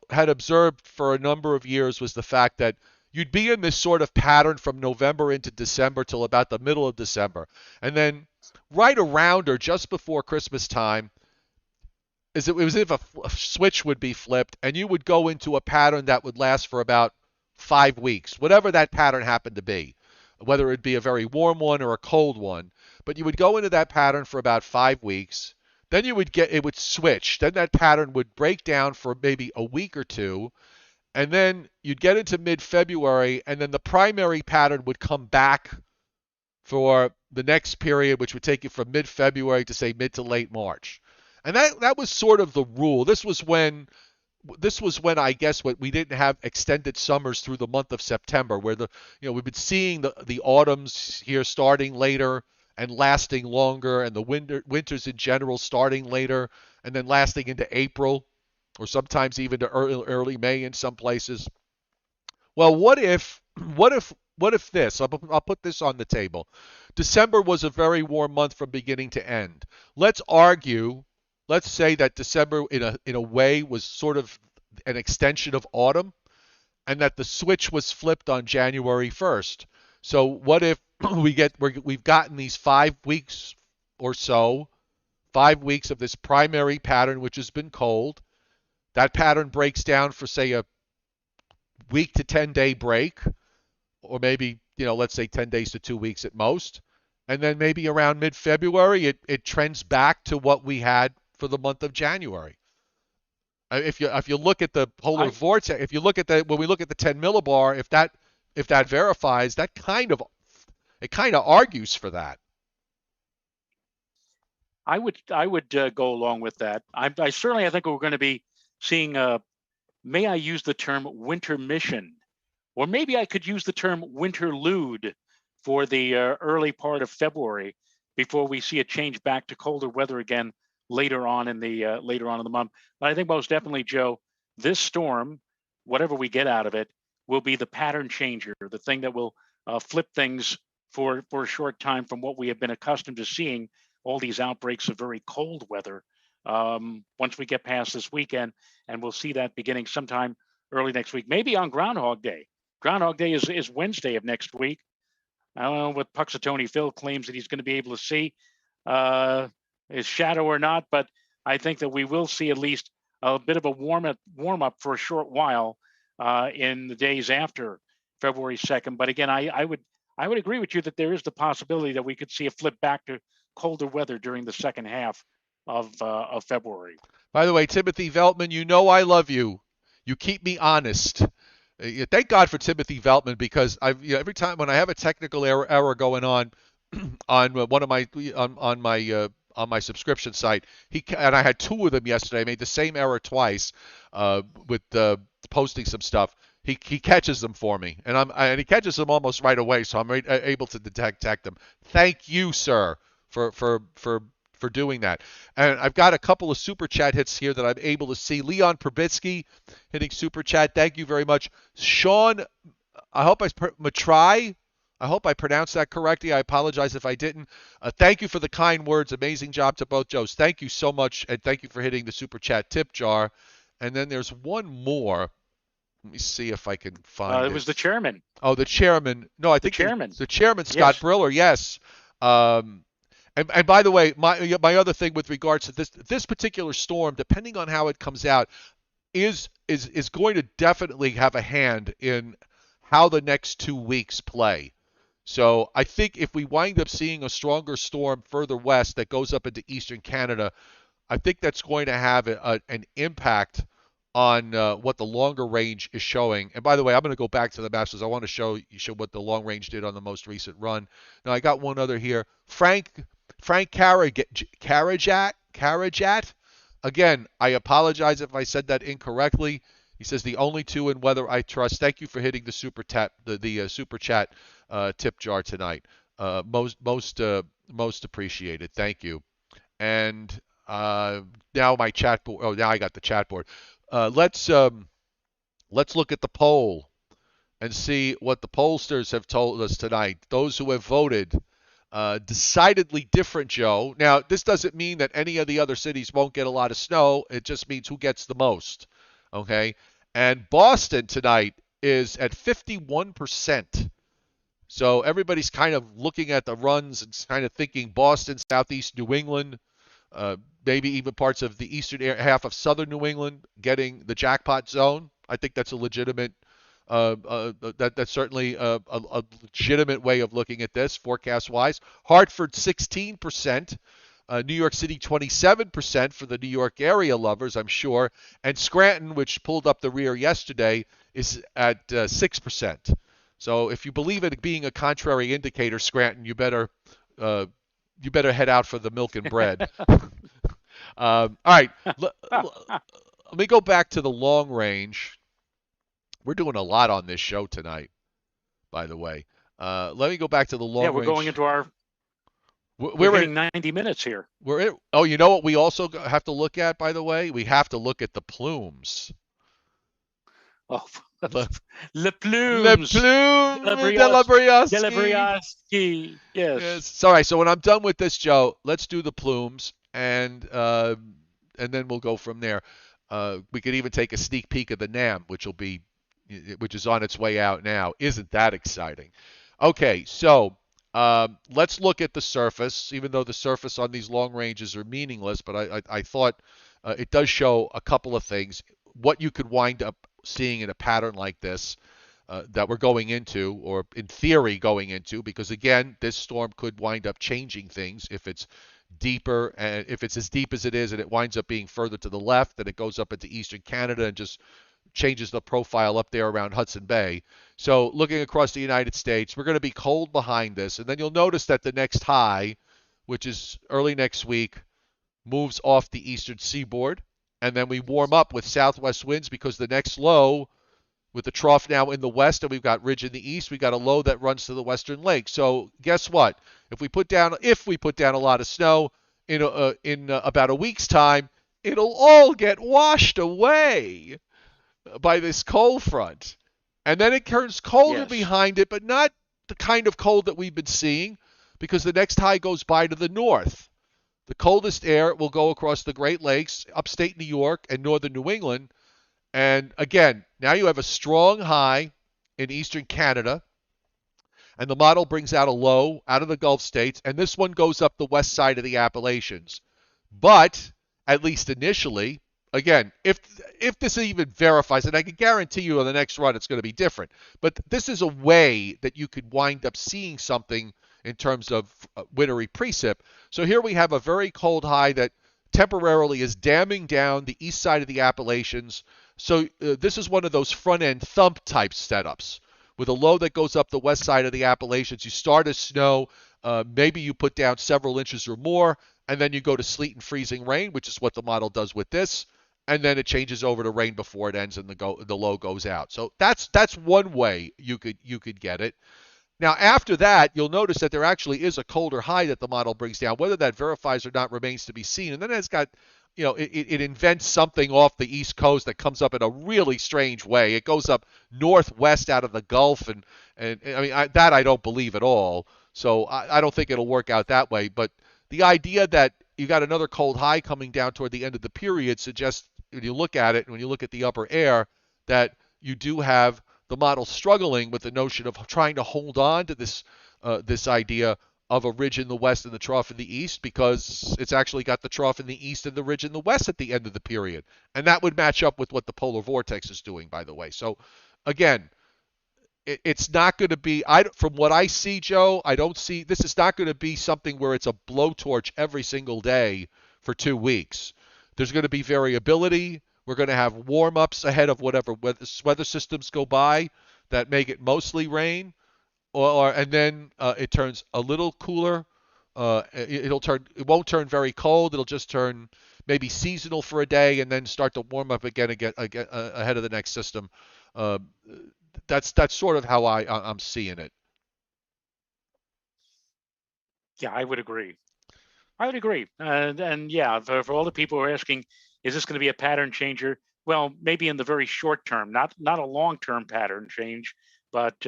had observed for a number of years was the fact that you'd be in this sort of pattern from November into December till about the middle of December. And then right around or just before Christmas time, it was as if a switch would be flipped, and you would go into a pattern that would last for about 5 weeks, whatever that pattern happened to be, whether it be a very warm one or a cold one. But you would go into that pattern for about 5 weeks. Then it would switch. Then that pattern would break down for maybe a week or two. And then you'd get into mid-February, and then the primary pattern would come back for the next period, which would take you from mid-February to, say, mid to late March. And that was sort of the rule. This was when I guess we didn't have extended summers through the month of September, where we've been seeing the autumns here starting later and lasting longer, and the winters in general starting later and then lasting into April, or sometimes even to early May in some places. Well, what if this? I'll put this on the table. December was a very warm month from beginning to end. Let's say that December in a way was sort of an extension of autumn, and that the switch was flipped on January 1st. So what if we've gotten these 5 weeks or so, 5 weeks of this primary pattern which has been cold. That pattern breaks down for, say, a week to 10-day break, or maybe, let's say 10 days to 2 weeks at most. And then maybe around mid-February, it trends back to what we had for the month of January. If you look at the polar vortex, if you look at when we look at the 10 millibar, if that verifies, that kind of argues for that. I would go along with that. I think we're going to be seeing may I use the term winter mission, or maybe I could use the term winterlude for the early part of February, before we see a change back to colder weather again later on in the month. But I think most definitely, Joe, this storm, whatever we get out of it, will be the pattern changer, the thing that will flip things for a short time from what we have been accustomed to seeing all these outbreaks of very cold weather once we get past this weekend, and we'll see that beginning sometime early next week, maybe on Groundhog Day. Groundhog Day is Wednesday of next week. I don't know what Puxatony Phil claims that he's going to be able to see, his shadow or not, but I think that we will see at least a bit of a warm up for a short while in the days after February 2nd. But again, I would agree with you that there is the possibility that we could see a flip back to colder weather during the second half of February. By the way, Timothy Veltman, you know I love you. You keep me honest. Thank God for Timothy Veltman, because every time when I have a technical error going on on one of my on my subscription site, and I had two of them yesterday. I made the same error twice with posting some stuff. He catches them for me, and he catches them almost right away, so I'm able to detect them. Thank you, sir, for doing that. And I've got a couple of super chat hits here that I'm able to see. Leon Probitsky hitting super chat. Thank you very much. Sean, I hope I hope I pronounced that correctly. I apologize if I didn't. Thank you for the kind words. Amazing job to both Joes. Thank you so much, and thank you for hitting the super chat tip jar. And then there's one more. Let me see if I can find it. It was the chairman. Oh, the chairman. No, I think the chairman, Scott yes. Briller. Yes. And by the way, my other thing with regards to this particular storm, depending on how it comes out, is going to definitely have a hand in how the next 2 weeks play. So I think if we wind up seeing a stronger storm further west that goes up into eastern Canada, I think that's going to have an impact on what the longer range is showing. And by the way, I'm going to go back to the maps because I want to show what the long range did on the most recent run. Now I got one other here. Frank Karajat. Again, I apologize if I said that incorrectly. He says the only two in weather I trust. Thank you for hitting the super chat tip jar tonight. Most appreciated. Thank you. And now my chat board. Oh, now I got the chat board. Let's look at the poll and see what the pollsters have told us tonight. Those who have voted. Decidedly different, Joe. Now, this doesn't mean that any of the other cities won't get a lot of snow. It just means who gets the most. Okay? And Boston tonight is at 51%. So everybody's kind of looking at the runs and kind of thinking Boston, Southeast New England, maybe even parts of the eastern half of southern New England getting the jackpot zone. I think that's a legitimate that's certainly a legitimate way of looking at this forecast-wise. Hartford 16%, New York City 27% for the New York area lovers, I'm sure, and Scranton, which pulled up the rear yesterday, is at 6%. So if you believe in it being a contrary indicator, Scranton, you better head out for the milk and bread. All right, let me go back to the long range. We're doing a lot on this show tonight, by the way. Let me go back to the long range. Yeah, we're going into our. We're hitting 90 minutes here. Oh, you know what we also have to look at, by the way? We have to look at the plumes. Oh, le plumes. Le plumes de la Briosky. Yes. Sorry. So when I'm done with this, Joe, let's do the plumes, and then we'll go from there. We could even take a sneak peek of the NAM, which is on its way out now. Isn't that exciting? Okay, so let's look at the surface, even though the surface on these long ranges are meaningless, but I thought it does show a couple of things. What you could wind up seeing in a pattern like this that we're going into, or in theory going into, because again, this storm could wind up changing things if it's deeper, and if it's as deep as it is and it winds up being further to the left, then it goes up into eastern Canada and just changes the profile up there around Hudson Bay. So looking across the United States, we're going to be cold behind this. And then you'll notice that the next high, which is early next week, moves off the eastern seaboard. And then we warm up with southwest winds because the next low, with the trough now in the west and we've got ridge in the east, we've got a low that runs to the western lake. So guess what? If we put down a lot of snow in about a week's time, it'll all get washed away by this cold front. And then it turns colder behind it, but not the kind of cold that we've been seeing, because the next high goes by to the north. The coldest air will go across the Great Lakes, upstate New York, and northern New England. And again, now you have a strong high in eastern Canada, and the model brings out a low out of the Gulf states, and this one goes up the west side of the Appalachians. But at least initially, again, if this even verifies, and I can guarantee you on the next run it's going to be different, but this is a way that you could wind up seeing something in terms of wintry precip. So here we have a very cold high that temporarily is damming down the east side of the Appalachians. So this is one of those front end thump type setups with a low that goes up the west side of the Appalachians. You start as snow, maybe you put down several inches or more, and then you go to sleet and freezing rain, which is what the model does with this, and then it changes over to rain before it ends and the low goes out. So that's one way you could get it. Now, after that, you'll notice that there actually is a colder high that the model brings down. Whether that verifies or not remains to be seen. And then it's got, it invents something off the East Coast that comes up in a really strange way. It goes up northwest out of the Gulf, and I mean, that I don't believe at all. So I don't think it'll work out that way. But the idea that you got another cold high coming down toward the end of the period suggests, when you look at it, when you look at the upper air, that you do have the model struggling with the notion of trying to hold on to this idea of a ridge in the west and the trough in the east, because it's actually got the trough in the east and the ridge in the west at the end of the period. And that would match up with what the polar vortex is doing, by the way. So again, it's not going to be, from what I see, Joe, I don't see, this is not going to be something where it's a blowtorch every single day for 2 weeks. There's going to be variability. We're going to have warm-ups ahead of whatever weather systems go by that make it mostly rain, and then it turns a little cooler. It won't turn very cold. It'll just turn maybe seasonal for a day, and then start to warm up again ahead of the next system. Uh, that's sort of how I'm seeing it. Yeah, I would agree. I would agree. And yeah, for all the people who are asking, is this going to be a pattern changer? Well, maybe in the very short term, not a long term pattern change, but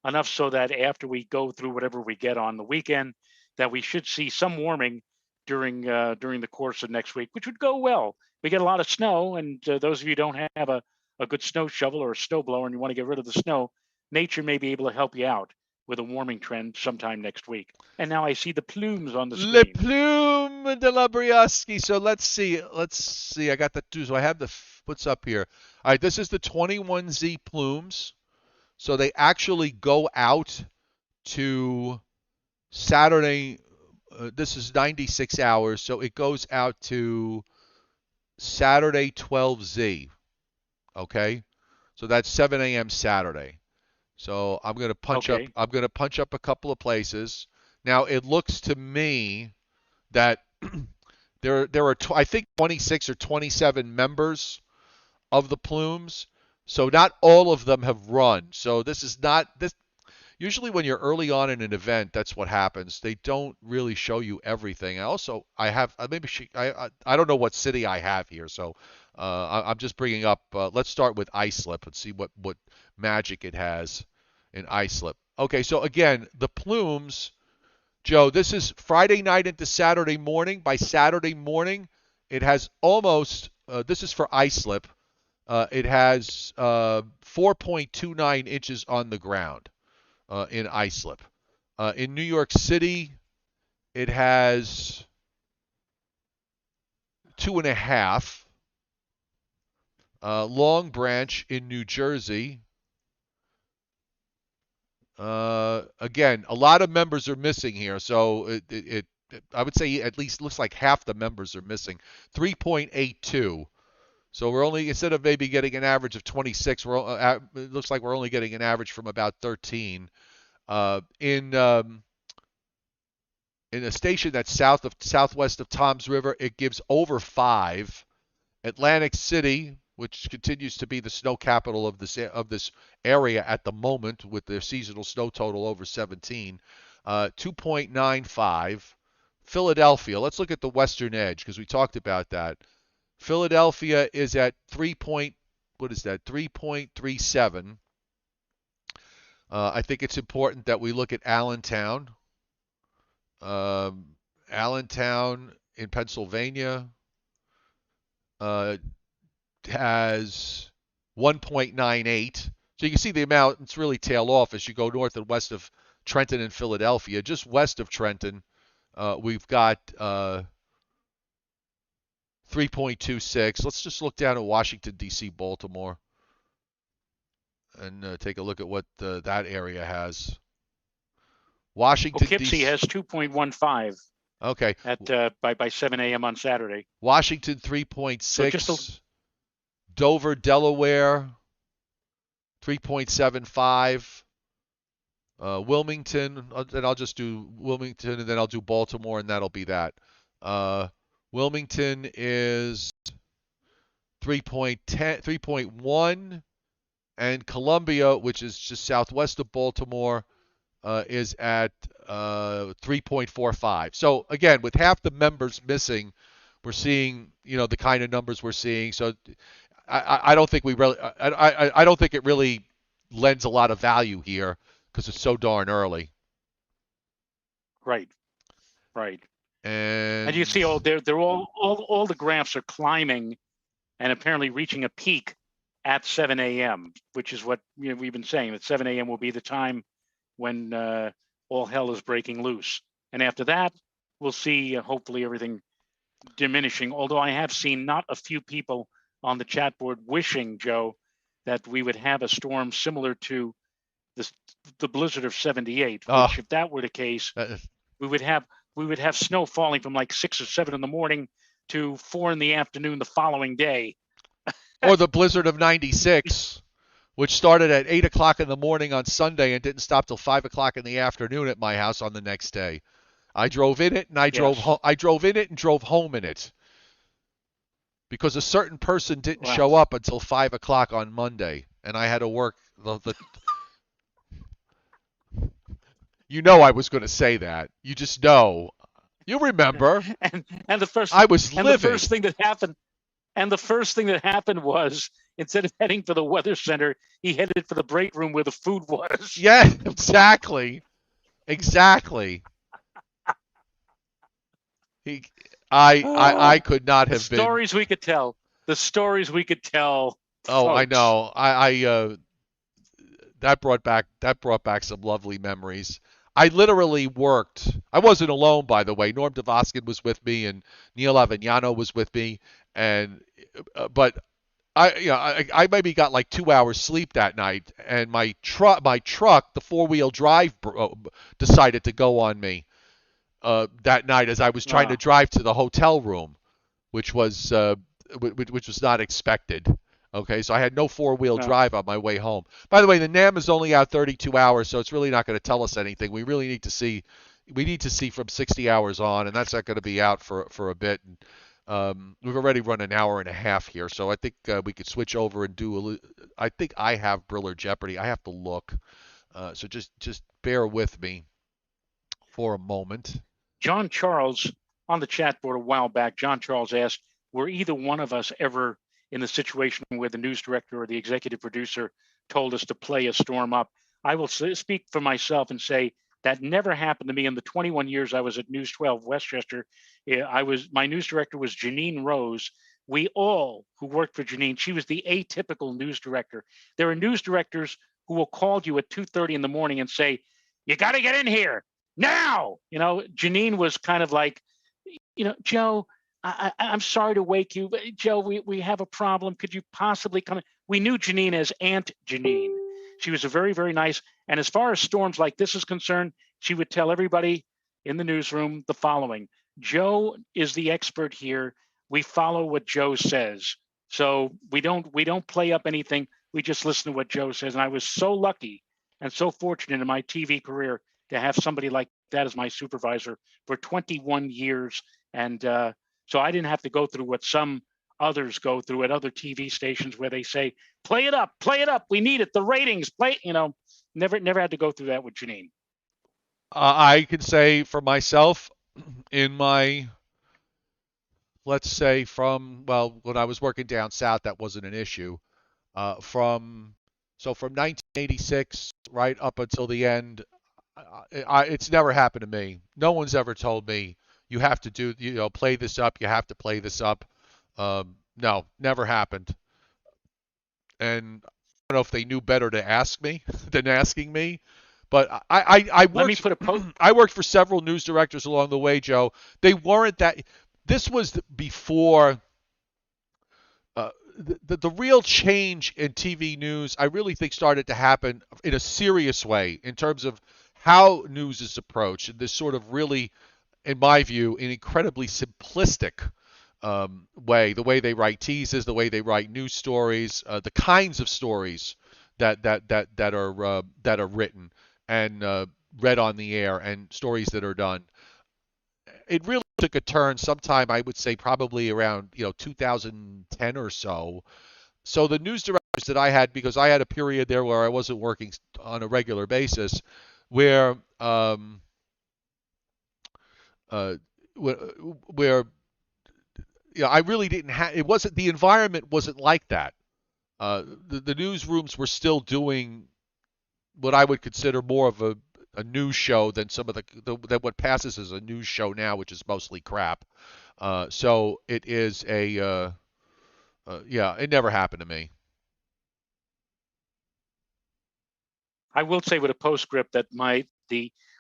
enough so that after we go through whatever we get on the weekend, that we should see some warming during the course of next week, which would go well. We get a lot of snow, and those of you who don't have a good snow shovel or a snow blower and you want to get rid of the snow, nature may be able to help you out with a warming trend sometime next week. And now I see the plumes on the Le screen. plume de la Brioschi. So let's see. Let's see. I got the two. So I have what's up here. All right. This is the 21Z plumes. So they actually go out to Saturday. This is 96 hours. So it goes out to Saturday 12Z. Okay. So that's 7 a.m. Saturday. So I'm going to punch up. Okay. I'm going to punch up a couple of places. Now it looks to me that there are I think 26 or 27 members of the plumes. So not all of them have run. So this is not this. Usually when you're early on in an event, that's what happens. They don't really show you everything. I have maybe I don't know what city I have here, so I'm just bringing up. Let's start with Islip and see what magic it has in Islip. Okay, so again, the plumes, Joe. This is Friday night into Saturday morning. By Saturday morning, it has almost. This is for Islip. It has 4.29 inches on the ground in Islip. In New York City, it has 2.5. Long Branch in New Jersey. Again, a lot of members are missing here, so I would say at least looks like half the members are missing. 3.82. So we're only, instead of maybe getting an average of 26, it looks like we're only getting an average from about 13. In a station that's southwest of Toms River, it gives over 5. Atlantic City, which continues to be the snow capital of this area at the moment, with their seasonal snow total over 17, 2.95. Philadelphia. Let's look at the western edge because we talked about that. Philadelphia is at 3.37. I think it's important that we look at Allentown. Allentown in Pennsylvania has 1.98. So you can see the amount. It's really tail off as you go north and west of Trenton and Philadelphia. Just west of Trenton, we've got 3.26. Let's just look down at Washington, D.C., Baltimore, and take a look at what that area has. Washington, Poughkeepsie D.C. has 2.15 Okay. at by 7 a.m. on Saturday. Washington, So 3.6. Dover, Delaware, 3.75. Wilmington, and I'll just do Wilmington, and then I'll do Baltimore, and that'll be that. Wilmington is 3.1, and Columbia, which is just southwest of Baltimore, is at 3.45. So again, with half the members missing, we're seeing the kind of numbers we're seeing. So I don't think we really I don't think it really lends a lot of value here because it's so darn early. Right. And you And see, they're all the graphs are climbing, and apparently reaching a peak at 7 a.m., which is what we've been saying, that 7 a.m. will be the time when all hell is breaking loose. And after that, we'll see hopefully everything diminishing. Although I have seen not a few people on the chat board wishing, Joe, that we would have a storm similar to the blizzard of '78. Which, if that were the case, we would have snow falling from like 6 or 7 in the morning to 4 in the afternoon the following day. Or the blizzard of '96, which started at 8 o'clock in the morning on Sunday and didn't stop till 5 o'clock in the afternoon at my house on the next day. I drove in it and I drove in it and drove home in it because a certain person didn't show up until 5 o'clock on Monday, and I had to work the I was going to say that. You just know. You remember. and the first I was livid. The first thing that happened was, instead of heading for the weather center, he headed for the break room where the food was. Yeah, exactly. I could not have been. The stories we could tell. Oh, folks. I know. That brought back some lovely memories. I literally worked. I wasn't alone, by the way. Norm Devoskin was with me, and Neil Avignano was with me, but I maybe got like 2 hours sleep that night, and my truck, the 4-wheel drive, decided to go on me that night as I was trying to drive to the hotel room, which was not expected. Okay, so I had no 4-wheel drive on my way home. By the way, the NAM is only out 32 hours, so it's really not going to tell us anything. We really need to see. We need to see from 60 hours on, and that's not going to be out for a bit. And, we've already run an hour and a half here, so I think we could switch over and do. I think I have Briller Jeopardy. I have to look, so just bear with me for a moment. John Charles on the chat board a while back. John Charles asked, "Were either one of us ever in the situation where the news director or the executive producer told us to play a storm up?" I will speak for myself and say that never happened to me in the 21 years I was at News 12 Westchester. My news director was Janine Rose. We all who worked for Janine, she was the atypical news director. There are news directors who will call you at 2:30 in the morning and say, "You got to get in here now." Janine was kind of like, "Joe, I'm sorry to wake you, but Joe, we have a problem. Could you possibly come in?" We knew Janine as Aunt Janine. She was a very, very nice. And as far as storms like this is concerned, she would tell everybody in the newsroom the following: "Joe is the expert here. We follow what Joe says. So we don't play up anything. We just listen to what Joe says." And I was so lucky and so fortunate in my TV career to have somebody like that as my supervisor for 21 years. And so I didn't have to go through what some others go through at other TV stations where they say, play it up, we need it, the ratings, never had to go through that with Janine. I can say for myself, in my, let's say when I was working down south, that wasn't an issue. From 1986 right up until the end, it's never happened to me. No one's ever told me you have to do, play this up. You have to play this up. No, never happened. And I don't know if they knew better to ask me than asking me. But I Let me worked put a post. I worked for several news directors along the way, Joe. They weren't that. This was before the real change in TV news. I really think started to happen in a serious way in terms of how news is approached. And this sort of really, in my view, an incredibly simplistic way. The way they write teases, the way they write news stories, the kinds of stories that are written and read on the air, and stories that are done. It really took a turn sometime, I would say probably around 2010 or so. So the news directors that I had, because I had a period there where I wasn't working on a regular basis, where uh, where I really didn't have. It wasn't, the environment wasn't like that. The newsrooms were still doing what I would consider more of a news show than some of than what passes as a news show now, which is mostly crap. So it is yeah, it never happened to me. I will say with a postscript that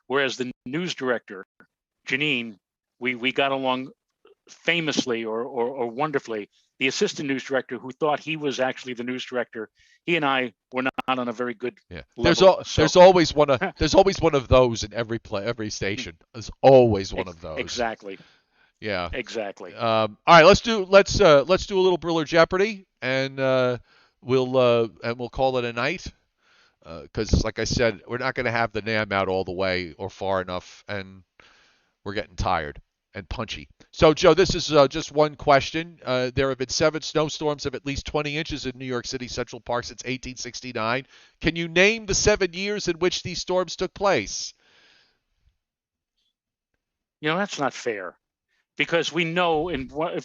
whereas the news director, Janine, we got along famously or wonderfully. The assistant news director, who thought he was actually the news director, he and I were not on a very good Yeah, level. there's always one of those in every station. There's always one of those. Exactly. Yeah. Exactly. All right, let's do a little Briller Jeopardy, and we'll call it a night. Because, like I said, we're not going to have the NAM out all the way or far enough, and we're getting tired and punchy. So, Joe, this is just one question. There have been 7 snowstorms of at least 20 inches in New York City Central Park since 1869. Can you name the 7 years in which these storms took place? That's not fair, because we know,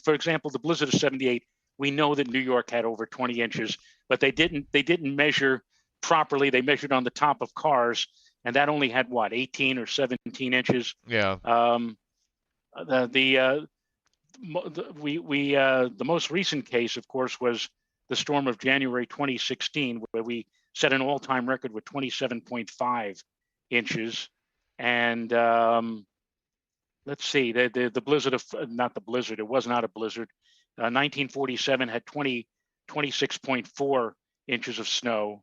for example, the blizzard of '78, we know that New York had over 20 inches, but they didn't measure properly. They measured on the top of cars, and that only had 18 or 17 inches. Yeah. The most recent case, of course, was the storm of January 2016, where we set an all-time record with 27.5 inches. And let's see, the blizzard of, not the blizzard, it was not a blizzard. 1947 had 26.4 inches of snow.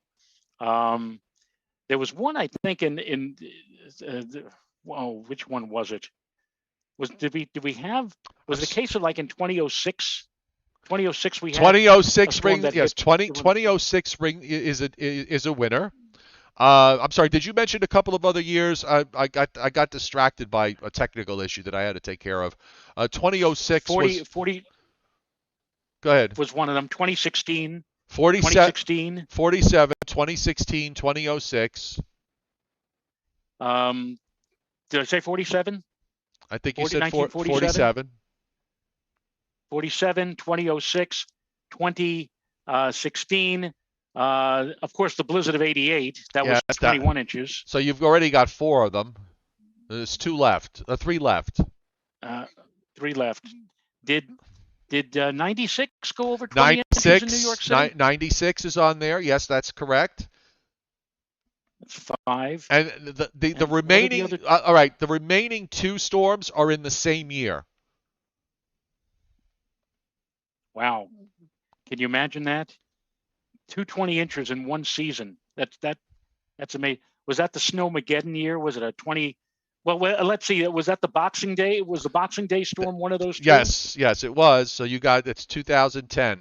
There was one, I think, which one was it? Did we have, was the case of like in 2006? 2006 we had 2006 ring, yes, 2006 ring is a winner. I'm sorry, did you mention a couple of other years? I got distracted by a technical issue that I had to take care of. 2006 40 Go ahead. was one of them. 2016 47, 2016, 2006. Did I say 47? I think you said 47. 47, 2006, 2016. Of course, the blizzard of '88. That was 21 inches. So you've already got 4 of them. There's 2 left. 3 left. 3 left. Did 96 go over 20 inches in New York City? 96 is on there. Yes, that's correct. That's 5. And the remaining, all right, the remaining 2 storms are in the same year. Wow. Can you imagine that? 220 inches in one season. That's amazing. Was that the Snowmageddon year? Was it a 20? Well, let's see. Was that the Boxing Day? Was the Boxing Day storm one of those 2? Yes, it was. So it's 2010.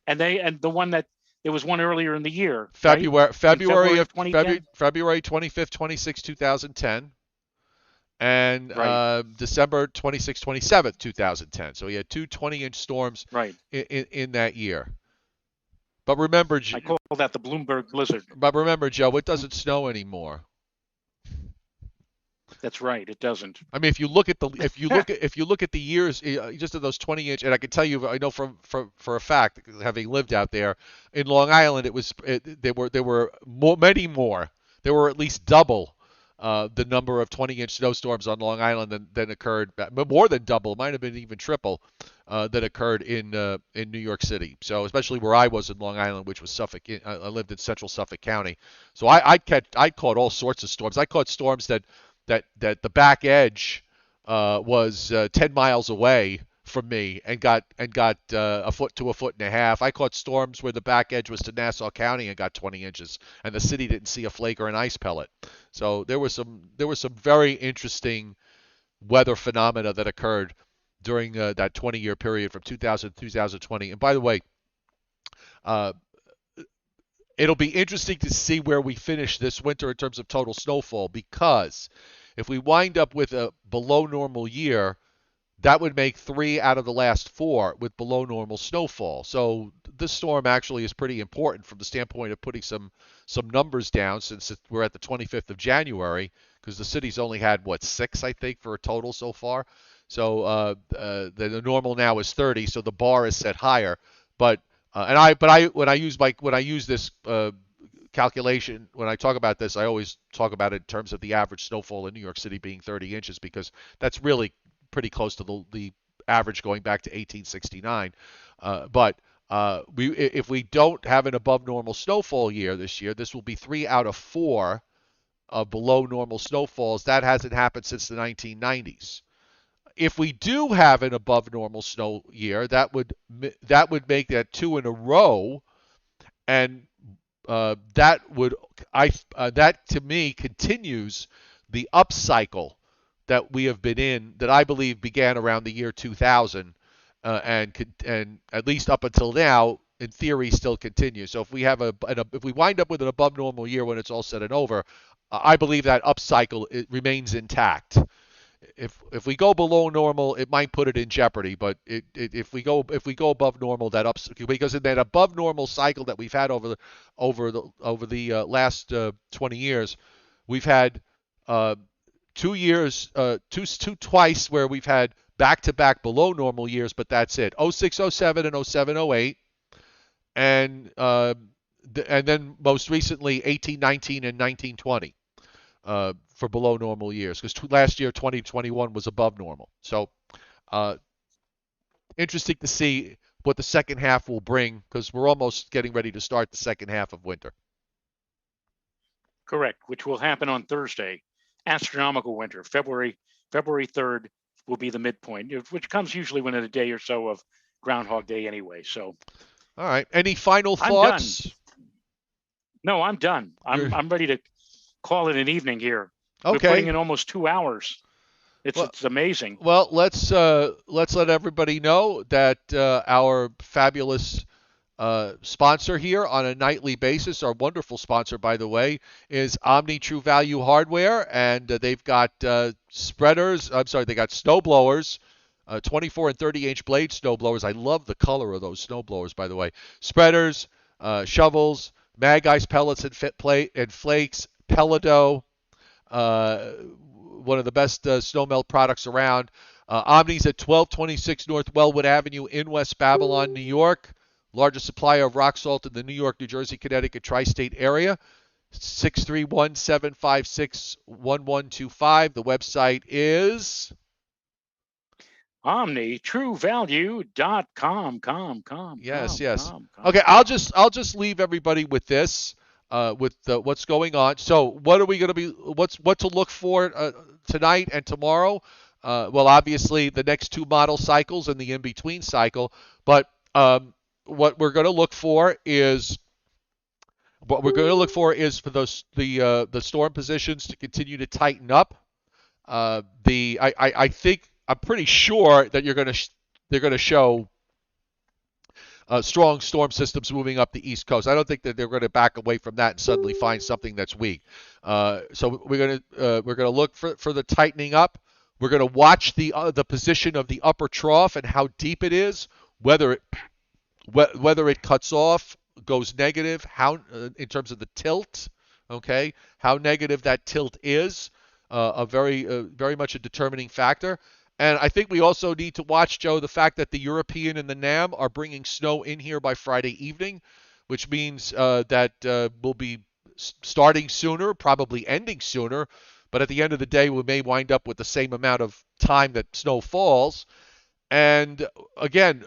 And the one that there was one earlier in the year. February right? February 25th, 26th, 2010. And right. December 26th, 27th, 2010. So he had 2 20-inch storms in that year. But remember, I call that the Bloomberg blizzard. But remember, Joe, it doesn't snow anymore. That's right, it doesn't. I mean, if you look at the years, just of those 20-inch, and I can tell you, I know for a fact, having lived out there in Long Island, there were many more. There were at least double the number of 20-inch snowstorms on Long Island than occurred, more than double, might have been even triple, that occurred in New York City. So especially where I was in Long Island, which was Suffolk, I lived in central Suffolk County. So I caught all sorts of storms. I caught storms that the back edge was 10 miles away from me and got a foot to a foot and a half. I caught storms where the back edge was to Nassau County and got 20 inches, and the city didn't see a flake or an ice pellet. So there was some very interesting weather phenomena that occurred during that 20-year period from 2000 to 2020. And by the way, uh, it'll be interesting to see where we finish this winter in terms of total snowfall, because if we wind up with a below normal year, that would make 3 out of the last 4 with below normal snowfall. So this storm actually is pretty important from the standpoint of putting some numbers down, since we're at the 25th of January, because the city's only had what, 6, I think, for a total so far. So the normal now is 30, so the bar is set higher. But when I use this calculation, when I talk about this, I always talk about it in terms of the average snowfall in New York City being 30 inches, because that's really pretty close to the average going back to 1869. If we don't have an above normal snowfall year this year, this will be 3 out of 4 of below normal snowfalls. That hasn't happened since the 1990s. If we do have an above normal snow year, that would make that 2 in a row, and that to me continues the upcycle that we have been in, that I believe began around the year 2000, and at least up until now, in theory, still continues. So if we wind up with an above normal year when it's all said and over, I believe that upcycle, it remains intact. If we go below normal, it might put it in jeopardy. But if we go above normal, because in that above normal cycle that we've had over the last 20 years, we've had 2 years, twice where we've had back-to-back below normal years, but that's it. 06, 07, and 07, 08, and then most recently 18, 19, and 19, 20. For below normal years, because last year 2021 was above normal. So uh, interesting to see what the second half will bring, because we're almost getting ready to start the second half of winter. Correct, which will happen on Thursday. Astronomical winter, February 3rd will be the midpoint, which comes usually within a day or so of Groundhog Day anyway. So, all right. Any final I'm done. thoughts? No, I'm done. You're I'm ready to call it an evening here. We're okay. putting in almost 2 hours. Well, It's amazing. well, let's let everybody know that our fabulous sponsor here on a nightly basis, our wonderful sponsor, by the way, is Omni True Value Hardware, and they've got spreaders. I'm sorry, they got snow blowers, 24 and 30-inch blade snow blowers. I love the color of those snow blowers, by the way. Spreaders, shovels, mag ice pellets and flakes, Pelado, uh, one of the best snow melt products around. Omni's at 1226 North Wellwood Avenue in West Babylon, New York. Largest supplier of rock salt in the New York, New Jersey, Connecticut tri-state area. 631-756-1125. The website is OmniTrueValue.com. yes. Okay, I'll just leave everybody with this, with what's going on. So what are we going to be? What to look for tonight and tomorrow? Well, obviously the next 2 model cycles and the in-between cycle, but what we're going to look for is for the storm positions to continue to tighten up. I think I'm pretty sure that they're going to show strong storm systems moving up the East Coast. I don't think that they're going to back away from that and suddenly find something that's weak. So we're going to look for the tightening up. We're going to watch the position of the upper trough and how deep it is, whether it cuts off, goes negative, how in terms of the tilt, okay, how negative that tilt is, very much a determining factor. And I think we also need to watch, Joe, the fact that the European and the NAM are bringing snow in here by Friday evening, which means that we'll be starting sooner, probably ending sooner, but at the end of the day, we may wind up with the same amount of time that snow falls. And again,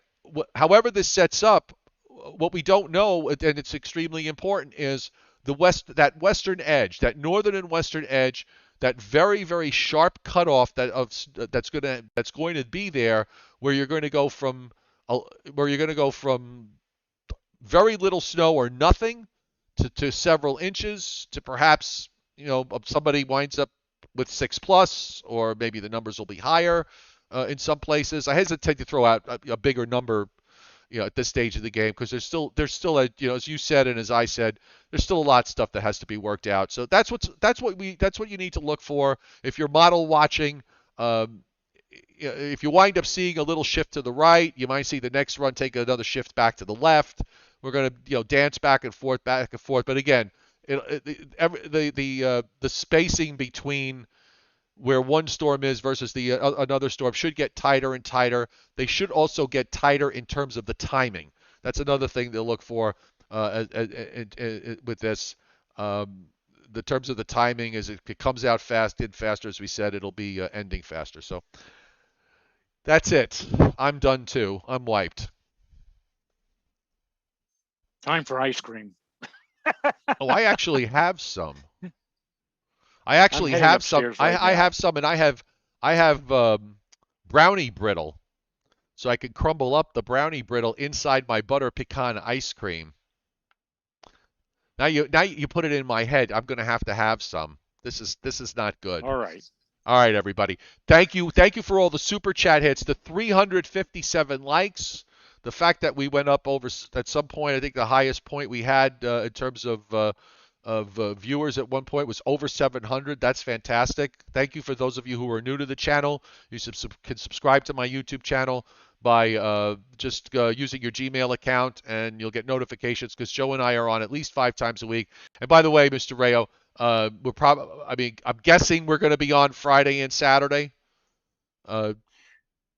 however this sets up, what we don't know, and it's extremely important, is that western edge, that northern and western edge, that very very sharp cutoff that's going to be there, where you're going to go from where you're going to go from very little snow or nothing to several inches to perhaps somebody winds up with 6 plus, or maybe the numbers will be higher in some places. I hesitate to throw out a bigger number at this stage of the game, because there's still a, as you said and as I said, there's still a lot of stuff that has to be worked out. So that's what you need to look for if you're model watching. If you wind up seeing a little shift to the right, you might see the next run take another shift back to the left. We're going to dance back and forth, back and forth. But again, the spacing between where one storm is versus the another storm should get tighter and tighter. They should also get tighter in terms of the timing. That's another thing to look for with this. The terms of the timing is it comes out fast, in faster, as we said, it'll be ending faster. So that's it. I'm done too. I'm wiped. Time for ice cream. Oh, I actually have some. I I'm actually heading have some. upstairs right I now. have some, and I have brownie brittle, so I can crumble up the brownie brittle inside my butter pecan ice cream. Now you put it in my head. I'm gonna have to have some. This is not good. All right. All right, everybody. Thank you for all the super chat hits. The 357 likes. The fact that we went up over at some point. I think the highest point we had in terms of viewers at one point was over 700. That's fantastic. Thank you for those of you who are new to the channel. You can subscribe to my YouTube channel by just using your Gmail account, and you'll get notifications, because Joe and I are on at least 5 times a week. And by the way, Mr. Rayo, I'm guessing we're going to be on Friday and Saturday.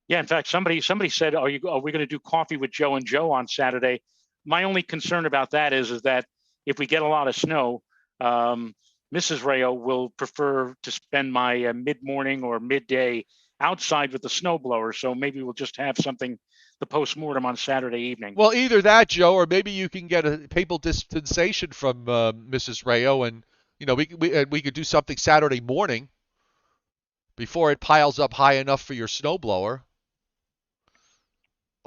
Yeah, in fact, somebody said, are we going to do coffee with Joe and Joe on Saturday? My only concern about that is that if we get a lot of snow, Mrs. Rayo will prefer to spend my mid-morning or midday outside with the snowblower. So maybe we'll just have something, the post-mortem on Saturday evening. Well, either that, Joe, or maybe you can get a papal dispensation from Mrs. Rayo, and we could do something Saturday morning before it piles up high enough for your snowblower.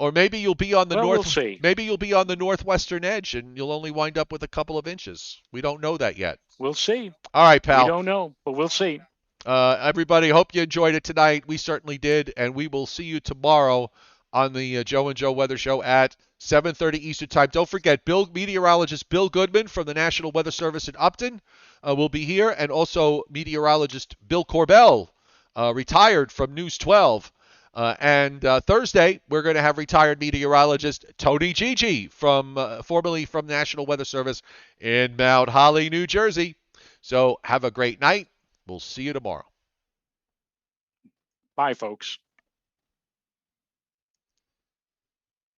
Or maybe you'll be on the Well, we'll see. Maybe you'll be on the northwestern edge, and you'll only wind up with a couple of inches. We don't know that yet. We'll see. All right, pal. We don't know, but we'll see. Everybody, hope you enjoyed it tonight. We certainly did, and we will see you tomorrow on the Joe and Joe Weather Show at 7:30 Eastern Time. Don't forget, meteorologist Bill Goodman from the National Weather Service in Upton will be here, and also meteorologist Bill Corbell, retired from News 12. And Thursday, we're going to have retired meteorologist Tony Gigi, formerly from National Weather Service in Mount Holly, New Jersey. So have a great night. We'll see you tomorrow. Bye, folks.